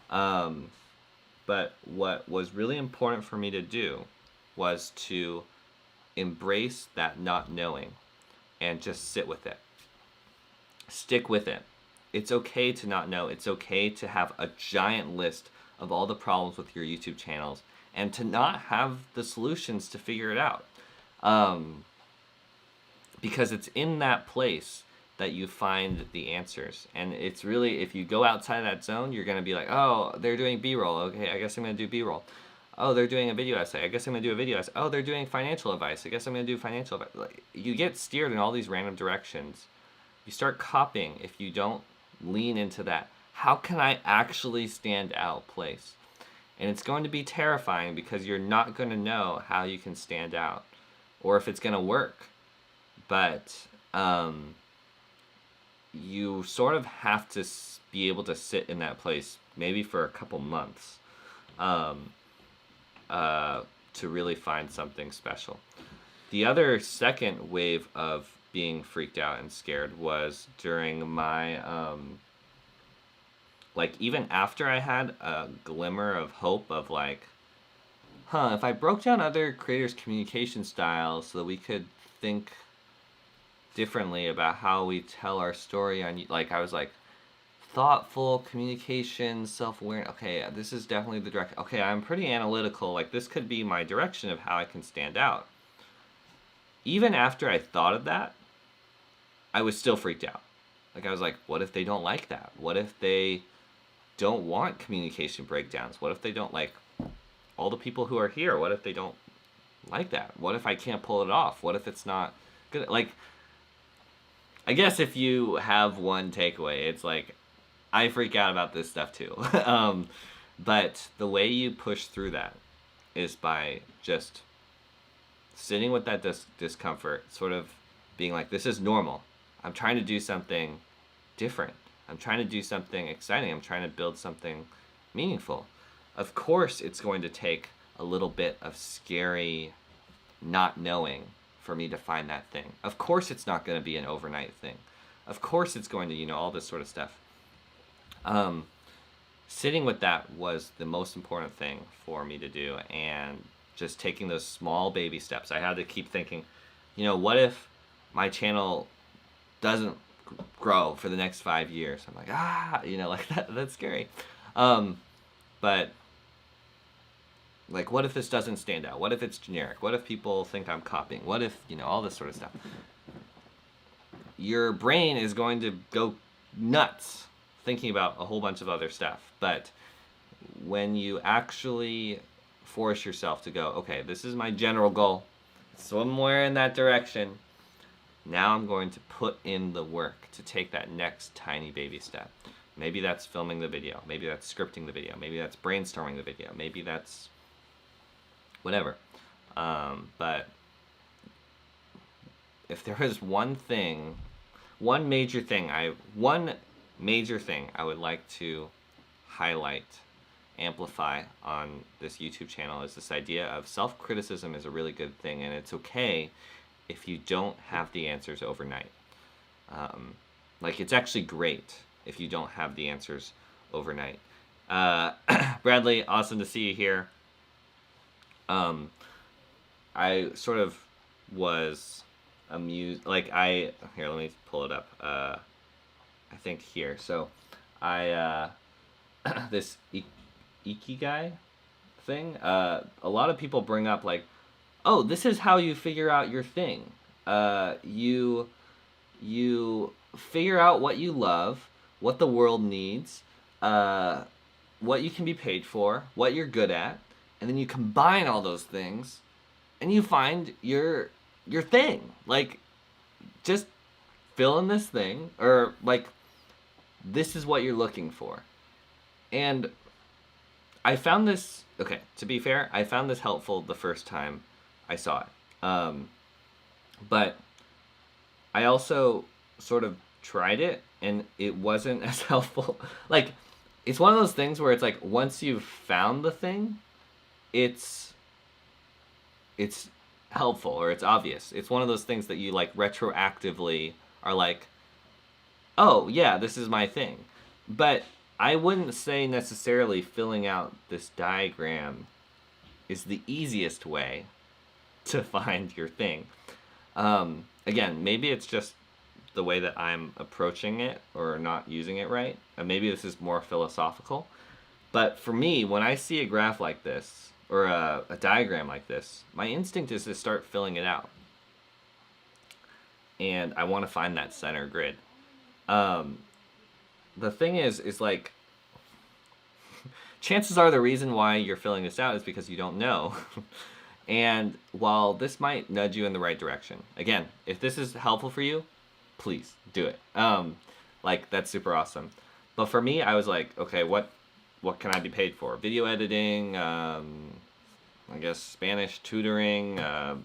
but what was really important for me to do was to embrace that not knowing and just sit with it. Stick with it. It's okay to not know. It's okay to have a giant list of all the problems with your YouTube channels and to not have the solutions to figure it out. Because it's in that place that you find the answers. And it's really, if you go outside of that zone, you're going to be like, oh, they're doing B-roll. Okay, I guess I'm going to do B-roll. Oh, they're doing a video essay. I guess I'm going to do a video essay. Oh, they're doing financial advice. I guess I'm going to do financial advice. Like, you get steered in all these random directions. You start copying if you don't lean into that. How can I actually stand out place? And it's going to be terrifying because you're not going to know how you can stand out or if it's going to work. But you sort of have to be able to sit in that place maybe for a couple months to really find something special. The other second wave of being freaked out and scared was during my like even after I had a glimmer of hope of like, if I broke down other creators' communication styles so that we could think differently about how we tell our story on, like, I was like, thoughtful communication, self-awareness. Okay, this is definitely the direction. Okay, I'm pretty analytical. Like, this could be my direction of how I can stand out. Even after I thought of that, I was still freaked out. Like, I was like, what if they don't like that? What if they don't want communication breakdowns? What if they don't like all the people who are here? What if they don't like that? What if I can't pull it off? What if it's not good? Like, I guess if you have one takeaway, it's like, I freak out about this stuff too. But the way you push through that is by just sitting with that discomfort, sort of being like, this is normal. I'm trying to do something different. I'm trying to do something exciting. I'm trying to build something meaningful. Of course, it's going to take a little bit of scary not knowing for me to find that thing. Of course, it's not going to be an overnight thing. Of course, it's going to, all this sort of stuff. Sitting with that was the most important thing for me to do, and just taking those small baby steps. I had to keep thinking, what if my channel doesn't grow for the next 5 years? I'm like, like that's scary. But like, what if this doesn't stand out? What if it's generic? What if people think I'm copying? What if, all this sort of stuff? Your brain is going to go nuts thinking about a whole bunch of other stuff. But when you actually force yourself to go, okay, this is my general goal, somewhere in that direction, now I'm going to put in the work to take that next tiny baby step. Maybe that's filming the video. Maybe that's scripting the video. Maybe that's brainstorming the video. Maybe that's whatever. But if there is one major thing I would like to highlight, amplify on this YouTube channel is this idea of self-criticism is a really good thing, and it's okay if you don't have the answers overnight. Like, it's actually great if you don't have the answers overnight. Bradley, awesome to see you here. I sort of was amused, here, let me pull it up. I think here. So I this ikigai thing, a lot of people bring up like, oh, this is how you figure out your thing. You figure out what you love, what the world needs, what you can be paid for, what you're good at, and then you combine all those things and you find your thing. Like, just fill in this thing, or like, this is what you're looking for. And I found this, okay, to be fair, I found this helpful the first time I saw it. But I also sort of tried it and it wasn't as helpful. Like, it's one of those things where it's like once you've found the thing, it's helpful or it's obvious. It's one of those things that you like retroactively are like, oh yeah, this is my thing. But I wouldn't say necessarily filling out this diagram is the easiest way to find your thing. Again, maybe it's just the way that I'm approaching it or not using it right. Maybe this is more philosophical. But for me, when I see a graph like this or a diagram like this, my instinct is to start filling it out. And I want to find that center grid. The thing is like, chances are the reason why you're filling this out is because you don't know. And while this might nudge you in the right direction, again, if this is helpful for you, please do it. Like, that's super awesome. But for me, I was like, okay, what can I be paid for? Video editing, I guess Spanish tutoring, like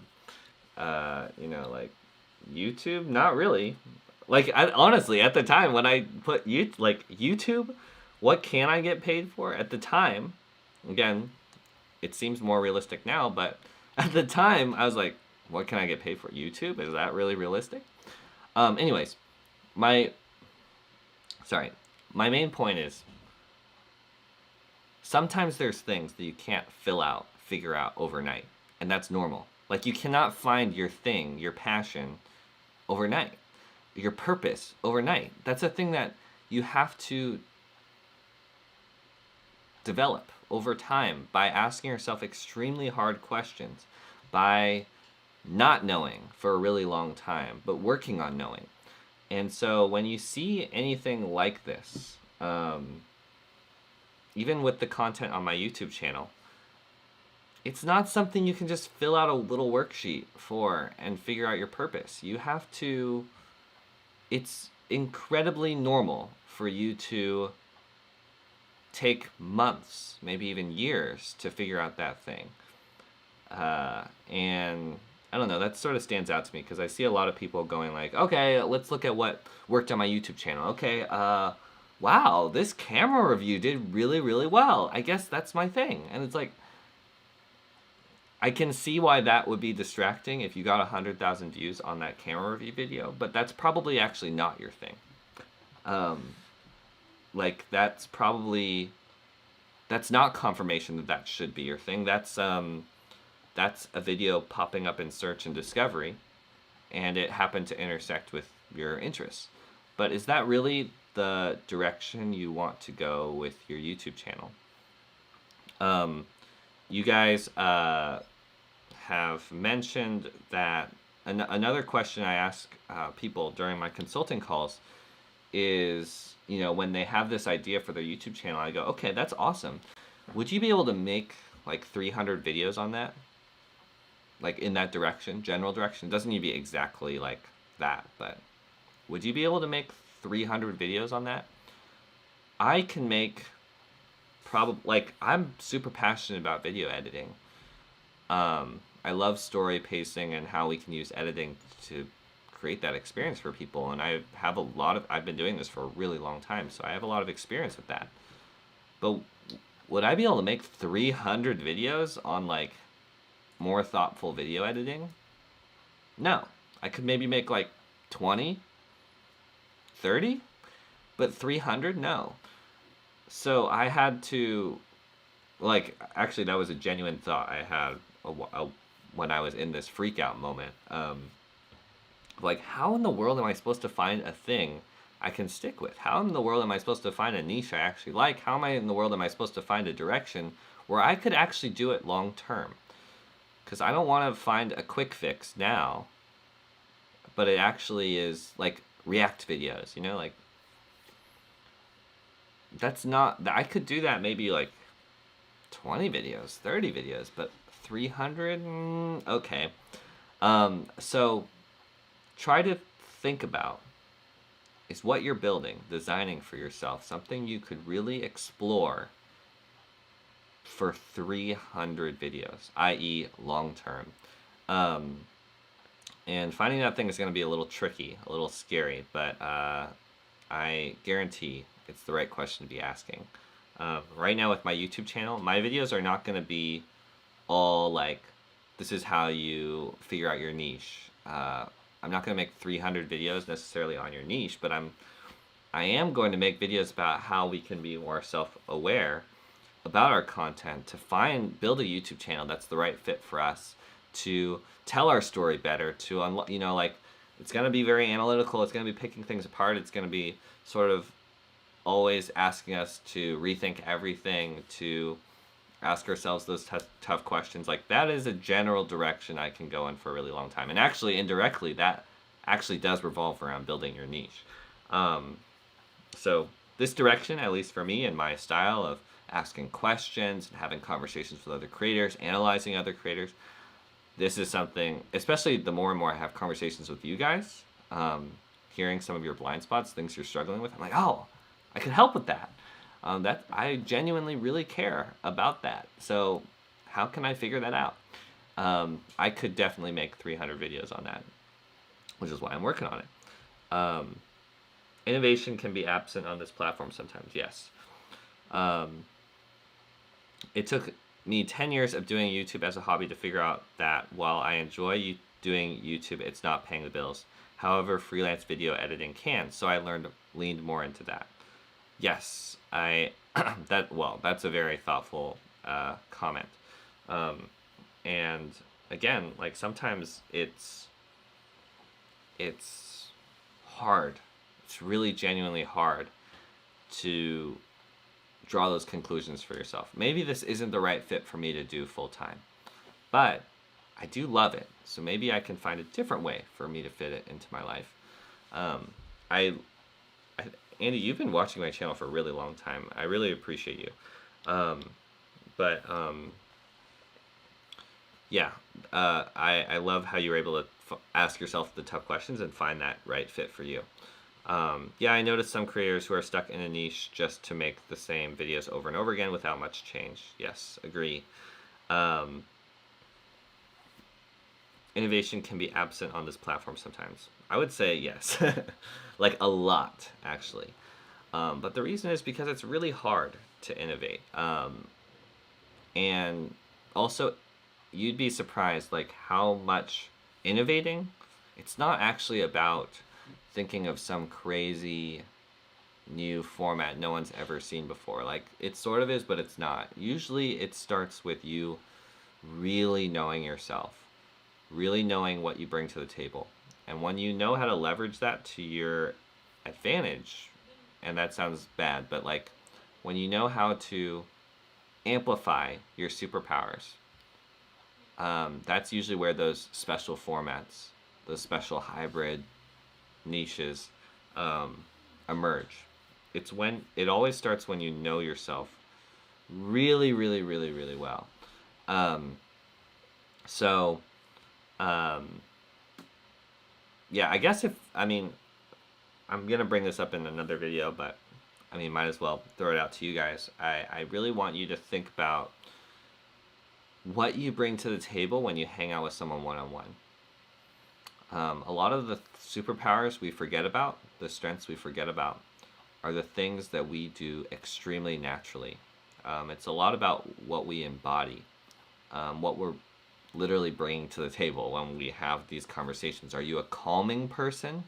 YouTube? Not really. Like, honestly, at the time when I put YouTube, what can I get paid for? At the time, again, it seems more realistic now, but at the time, I was like, what can I get paid for? YouTube? Is that really realistic? Anyways, my main point is, sometimes there's things that you can't figure out overnight, and that's normal. Like, you cannot find your thing, your passion, overnight. Your purpose overnight. That's a thing that you have to develop over time by asking yourself extremely hard questions, by not knowing for a really long time, but working on knowing. And so when you see anything like this, even with the content on my YouTube channel, it's not something you can just fill out a little worksheet for and figure out your purpose. You have to, it's incredibly normal for you to take months, maybe even years, to figure out that thing. And I don't know, that sort of stands out to me because I see a lot of people going like, okay, let's look at what worked on my YouTube channel. Okay, wow, this camera review did really, really well. I guess that's my thing. And it's like, I can see why that would be distracting if you got 100,000 views on that camera review video, but that's probably actually not your thing. Like, that's not confirmation that should be your thing. That's a video popping up in search and discovery, and it happened to intersect with your interests. But is that really the direction you want to go with your YouTube channel? You guys have mentioned that another question I ask people during my consulting calls is, when they have this idea for their YouTube channel, I go, okay, that's awesome. Would you be able to make like 300 videos on that? Like, in that direction, general direction? It doesn't need to be exactly like that, but would you be able to make 300 videos on that? I can make I'm super passionate about video editing. I love story pacing and how we can use editing to create that experience for people, and I've been doing this for a really long time, so I have a lot of experience with that. But would I be able to make 300 videos on like more thoughtful video editing? No. I could maybe make like 20, 30, but 300? No. So I had to, actually that was a genuine thought I had when I was in this freak out moment. Like, how in the world am I supposed to find a thing I can stick with? How in the world am I supposed to find a niche I actually like? How in the world am I supposed to find a direction where I could actually do it long term? Because I don't want to find a quick fix now, but it actually is like React videos, like, that's not, I could do that maybe like 20 videos, 30 videos, but 300? Okay. So try to think about, is what you're building, designing for yourself, something you could really explore for 300 videos, i.e. long term. And finding that thing is going to be a little tricky, a little scary, but I guarantee it's the right question to be asking. Right now with my YouTube channel, my videos are not going to be all like, this is how you figure out your niche. I'm not going to make 300 videos necessarily on your niche, but I am going to make videos about how we can be more self-aware about our content, to build a YouTube channel that's the right fit for us, to tell our story better, to like, it's going to be very analytical, it's going to be picking things apart, it's going to be sort of always asking us to rethink everything, to ask ourselves those tough questions. Like, that is a general direction I can go in for a really long time. And actually, indirectly, that actually does revolve around building your niche. So this direction, at least for me and my style of asking questions and having conversations with other creators, analyzing other creators, this is something, especially the more and more I have conversations with you guys, hearing some of your blind spots, things you're struggling with, I'm like, oh, I could help with that. That I genuinely really care about that. So how can I figure that out? I could definitely make 300 videos on that, which is why I'm working on it. Innovation can be absent on this platform sometimes, yes. It took me 10 years of doing YouTube as a hobby to figure out that while I enjoy doing YouTube, it's not paying the bills. However, freelance video editing can, so I leaned more into that. Yes, that's a very thoughtful comment. And again, like, sometimes it's hard. It's really genuinely hard to draw those conclusions for yourself. Maybe this isn't the right fit for me to do full time, but I do love it. So maybe I can find a different way for me to fit it into my life. Andy, you've been watching my channel for a really long time. I really appreciate you. I love how you were able to ask yourself the tough questions and find that right fit for you. I noticed some creators who are stuck in a niche just to make the same videos over and over again without much change. Yes, agree. Innovation can be absent on this platform sometimes. I would say yes, like a lot, actually. But the reason is because it's really hard to innovate. And also, you'd be surprised like how much innovating, it's not actually about thinking of some crazy new format no one's ever seen before. Like, it sort of is, but it's not. Usually it starts with you really knowing yourself, really knowing what you bring to the table. And when you know how to leverage that to your advantage, and that sounds bad, but like, when you know how to amplify your superpowers, that's usually where those special formats, those special hybrid niches emerge. It always starts when you know yourself really, really, really, really well. I guess I'm gonna bring this up in another video, but might as well throw it out to you guys. I really want you to think about what you bring to the table when you hang out with someone one-on-one. A lot of the superpowers we forget about, the strengths we forget about, are the things that we do extremely naturally. It's a lot about what we embody, what we're literally bringing to the table when we have these conversations. Are you a calming person?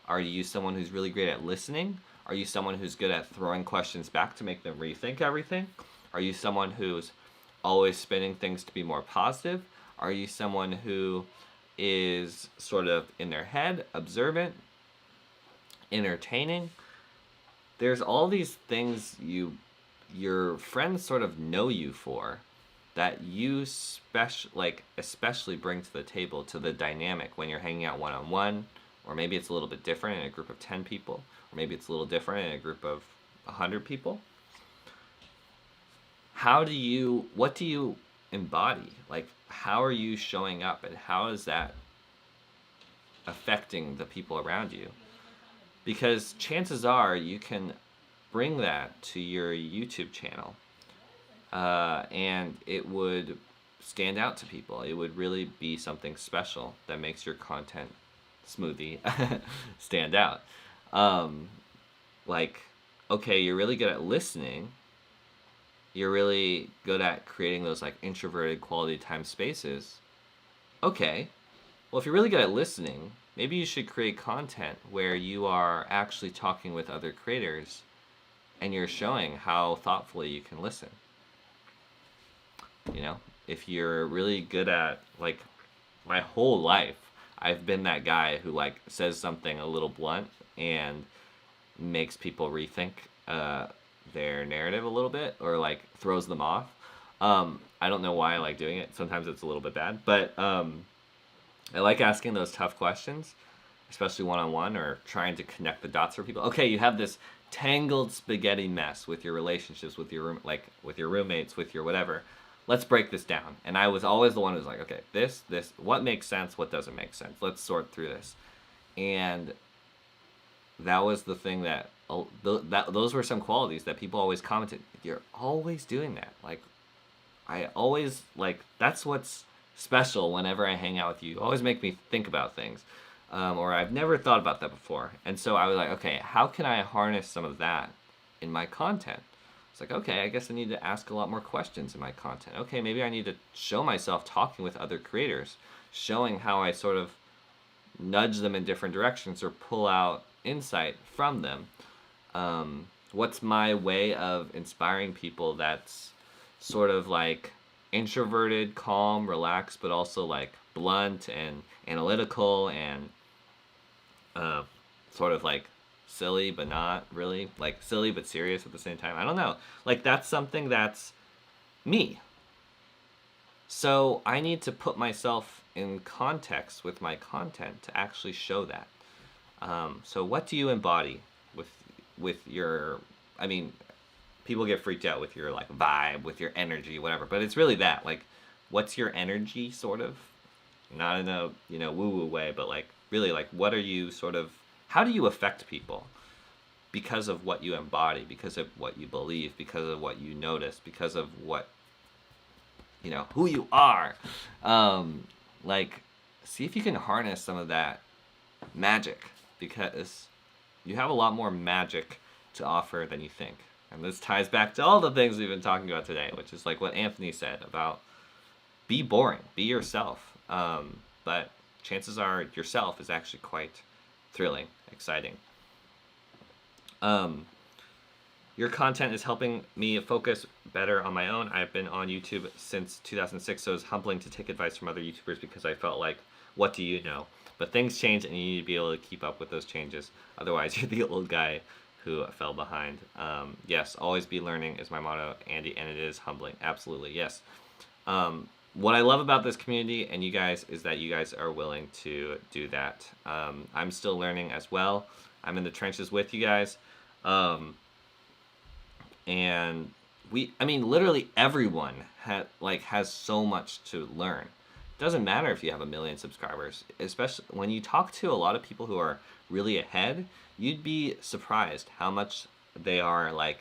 Are you someone who's really great at listening? Are you someone who's good at throwing questions back to make them rethink everything? Are you someone who's always spinning things to be more positive? Are you someone who is sort of in their head, observant, entertaining? There's all these things your friends sort of know you for that you especially bring to the table, to the dynamic when you're hanging out one-on-one, or maybe it's a little bit different in a group of 10 people, or maybe it's a little different in a group of 100 people. What do you embody? Like, how are you showing up, and how is that affecting the people around you? Because chances are you can bring that to your YouTube channel. and it would stand out to people. It would really be something special that makes your content smoothie stand out. Um, like, okay, you're really good at listening. You're really good at creating those like introverted quality time spaces. Okay, well, if you're really good at listening, maybe you should create content where you are actually talking with other creators and you're showing how thoughtfully you can listen. You know, if you're really good at, like, my whole life, I've been that guy who, like, says something a little blunt and makes people rethink their narrative a little bit, or, like, throws them off. I don't know why I like doing it. Sometimes it's a little bit bad, but I like asking those tough questions, especially one-on-one, or trying to connect the dots for people. Okay, you have this tangled spaghetti mess with your relationships, with your with your roommates, with your whatever. Let's break this down. And I was always the one who's like, okay, this, what makes sense, what doesn't make sense. Let's sort through this. And that was the thing that those were some qualities that people always commented. You're always doing that. Like, I always, like, that's what's special whenever I hang out with you. You always make me think about things. Or I've never thought about that before. And so I was like, okay, how can I harness some of that in my content? It's like, okay, I guess I need to ask a lot more questions in my content. Okay, maybe I need to show myself talking with other creators, showing how I sort of nudge them in different directions or pull out insight from them. What's my way of inspiring people that's sort of like introverted, calm, relaxed, but also like blunt and analytical and sort of like silly but not really, like silly but serious at the same time. I don't know. Like, that's something that's me. So I need to put myself in context with my content to actually show that. So what do you embody with your, I mean, people get freaked out with your like vibe, with your energy, whatever, but it's really that, like, what's your energy, sort of, not in a, you know, woo-woo way, but like really, like, what are you sort of, how do you affect people because of what you embody, because of what you believe, because of what you notice, because of what, you know, who you are. Like, see if you can harness some of that magic, because you have a lot more magic to offer than you think. And this ties back to all the things we've been talking about today, which is like what Anthony said about be boring, be yourself. But chances are yourself is actually quite thrilling, exciting. Your content is helping me focus better on my own. I've been on YouTube since 2006, so it's humbling to take advice from other YouTubers because I felt like, what do you know? But things change, and you need to be able to keep up with those changes. Otherwise, you're the old guy who fell behind. Yes, always be learning is my motto, Andy, and it is humbling. Absolutely, yes. What I love about this community and you guys is that you guys are willing to do that. I'm still learning as well. I'm in the trenches with you guys. And I mean, literally everyone has so much to learn. It doesn't matter if you have 1 million subscribers, especially when you talk to a lot of people who are really ahead. You'd be surprised how much they are like,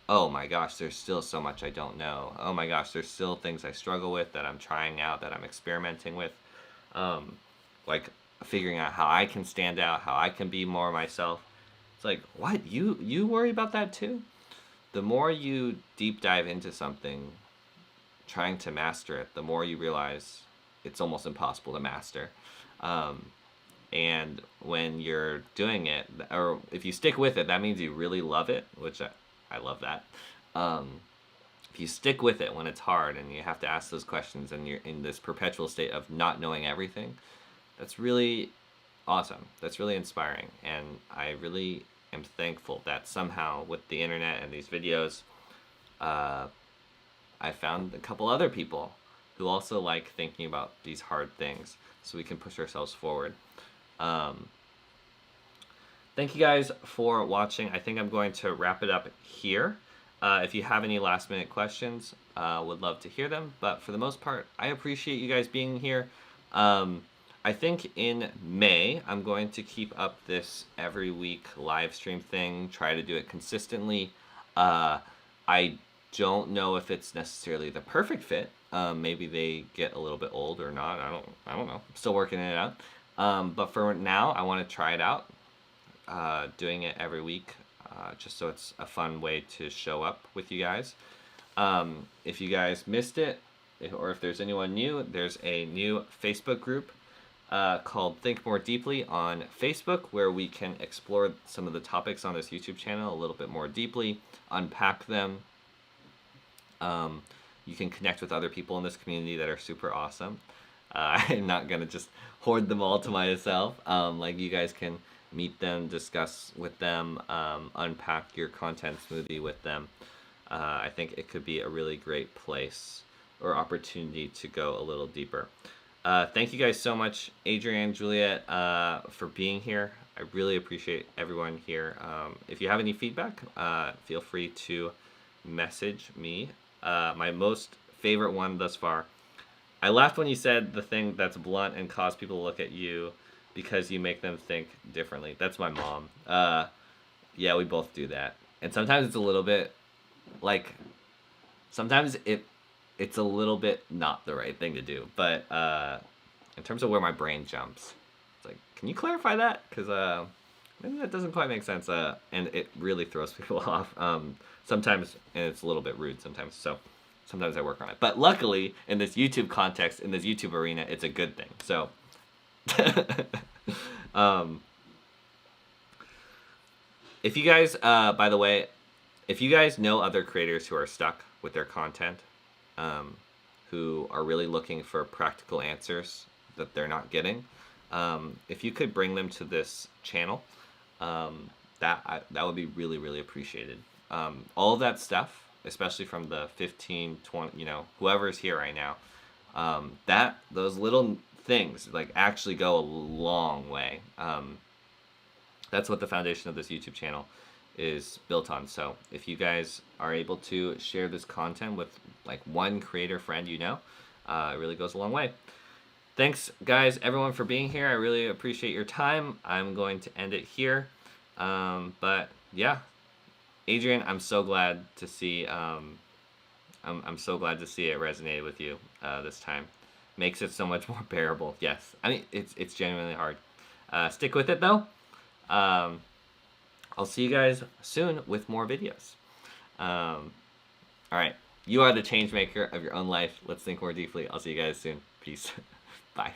oh my gosh, there's still so much I don't know. Oh my gosh, there's still things I struggle with that I'm trying out, that I'm experimenting with. Like figuring out how I can stand out, how I can be more myself. It's like, what? You worry about that too? The more you deep dive into something, trying to master it, the more you realize it's almost impossible to master. And when you're doing it, or if you stick with it, that means you really love it, which I love that. If you stick with it when it's hard and you have to ask those questions and you're in this perpetual state of not knowing everything, that's really awesome. That's really inspiring. And I really am thankful that somehow with the internet and these videos, I found a couple other people who also like thinking about these hard things so we can push ourselves forward. Thank you guys for watching. I think I'm going to wrap it up here. If you have any last minute questions, would love to hear them. But for the most part, I appreciate you guys being here. I think in May, I'm going to keep up this every week live stream thing, try to do it consistently. I don't know if it's necessarily the perfect fit. Maybe they get a little bit old or not. I don't know. I'm still working it out. But for now, I want to try it out, doing it every week, just so it's a fun way to show up with you guys. If you guys missed it, or if there's anyone new, there's a new Facebook group called Think More Deeply on Facebook, where we can explore some of the topics on this YouTube channel a little bit more deeply, unpack them. You can connect with other people in this community that are super awesome. I'm not gonna just hoard them all to myself. Like, you guys can meet them, discuss with them, unpack your content smoothie with them. I think it could be a really great place or opportunity to go a little deeper. Thank you guys so much, Adrienne, Juliet, for being here. I really appreciate everyone here. If you have any feedback, feel free to message me. My most favorite one thus far. I laughed when you said the thing that's blunt and cause people to look at you because you make them think differently. That's my mom. Yeah, we both do that. And sometimes it's a little bit, like, sometimes it's a little bit not the right thing to do. But in terms of where my brain jumps, it's like, can you clarify that? Because maybe that doesn't quite make sense. And it really throws people off. Sometimes, and it's a little bit rude sometimes. So sometimes I work on it. But luckily, in this YouTube context, in this YouTube arena, it's a good thing. So, if you guys, by the way, if you guys know other creators who are stuck with their content, who are really looking for practical answers that they're not getting, if you could bring them to this channel, that would be really, really appreciated. All of that stuff, especially from the 15, 20, you know, whoever's here right now, those little things, like, actually go a long way. That's what the foundation of this YouTube channel is built on. So if you guys are able to share this content with, like, one creator friend you know, it really goes a long way. Thanks, guys, everyone, for being here. I really appreciate your time. I'm going to end it here. But yeah, Adrienne, I'm so glad to see. I'm so glad to see it resonated with you this time. Makes it so much more bearable. Yes, I mean, it's genuinely hard. Stick with it though. I'll see you guys soon with more videos. All right, you are the change maker of your own life. Let's think more deeply. I'll see you guys soon. Peace. Bye.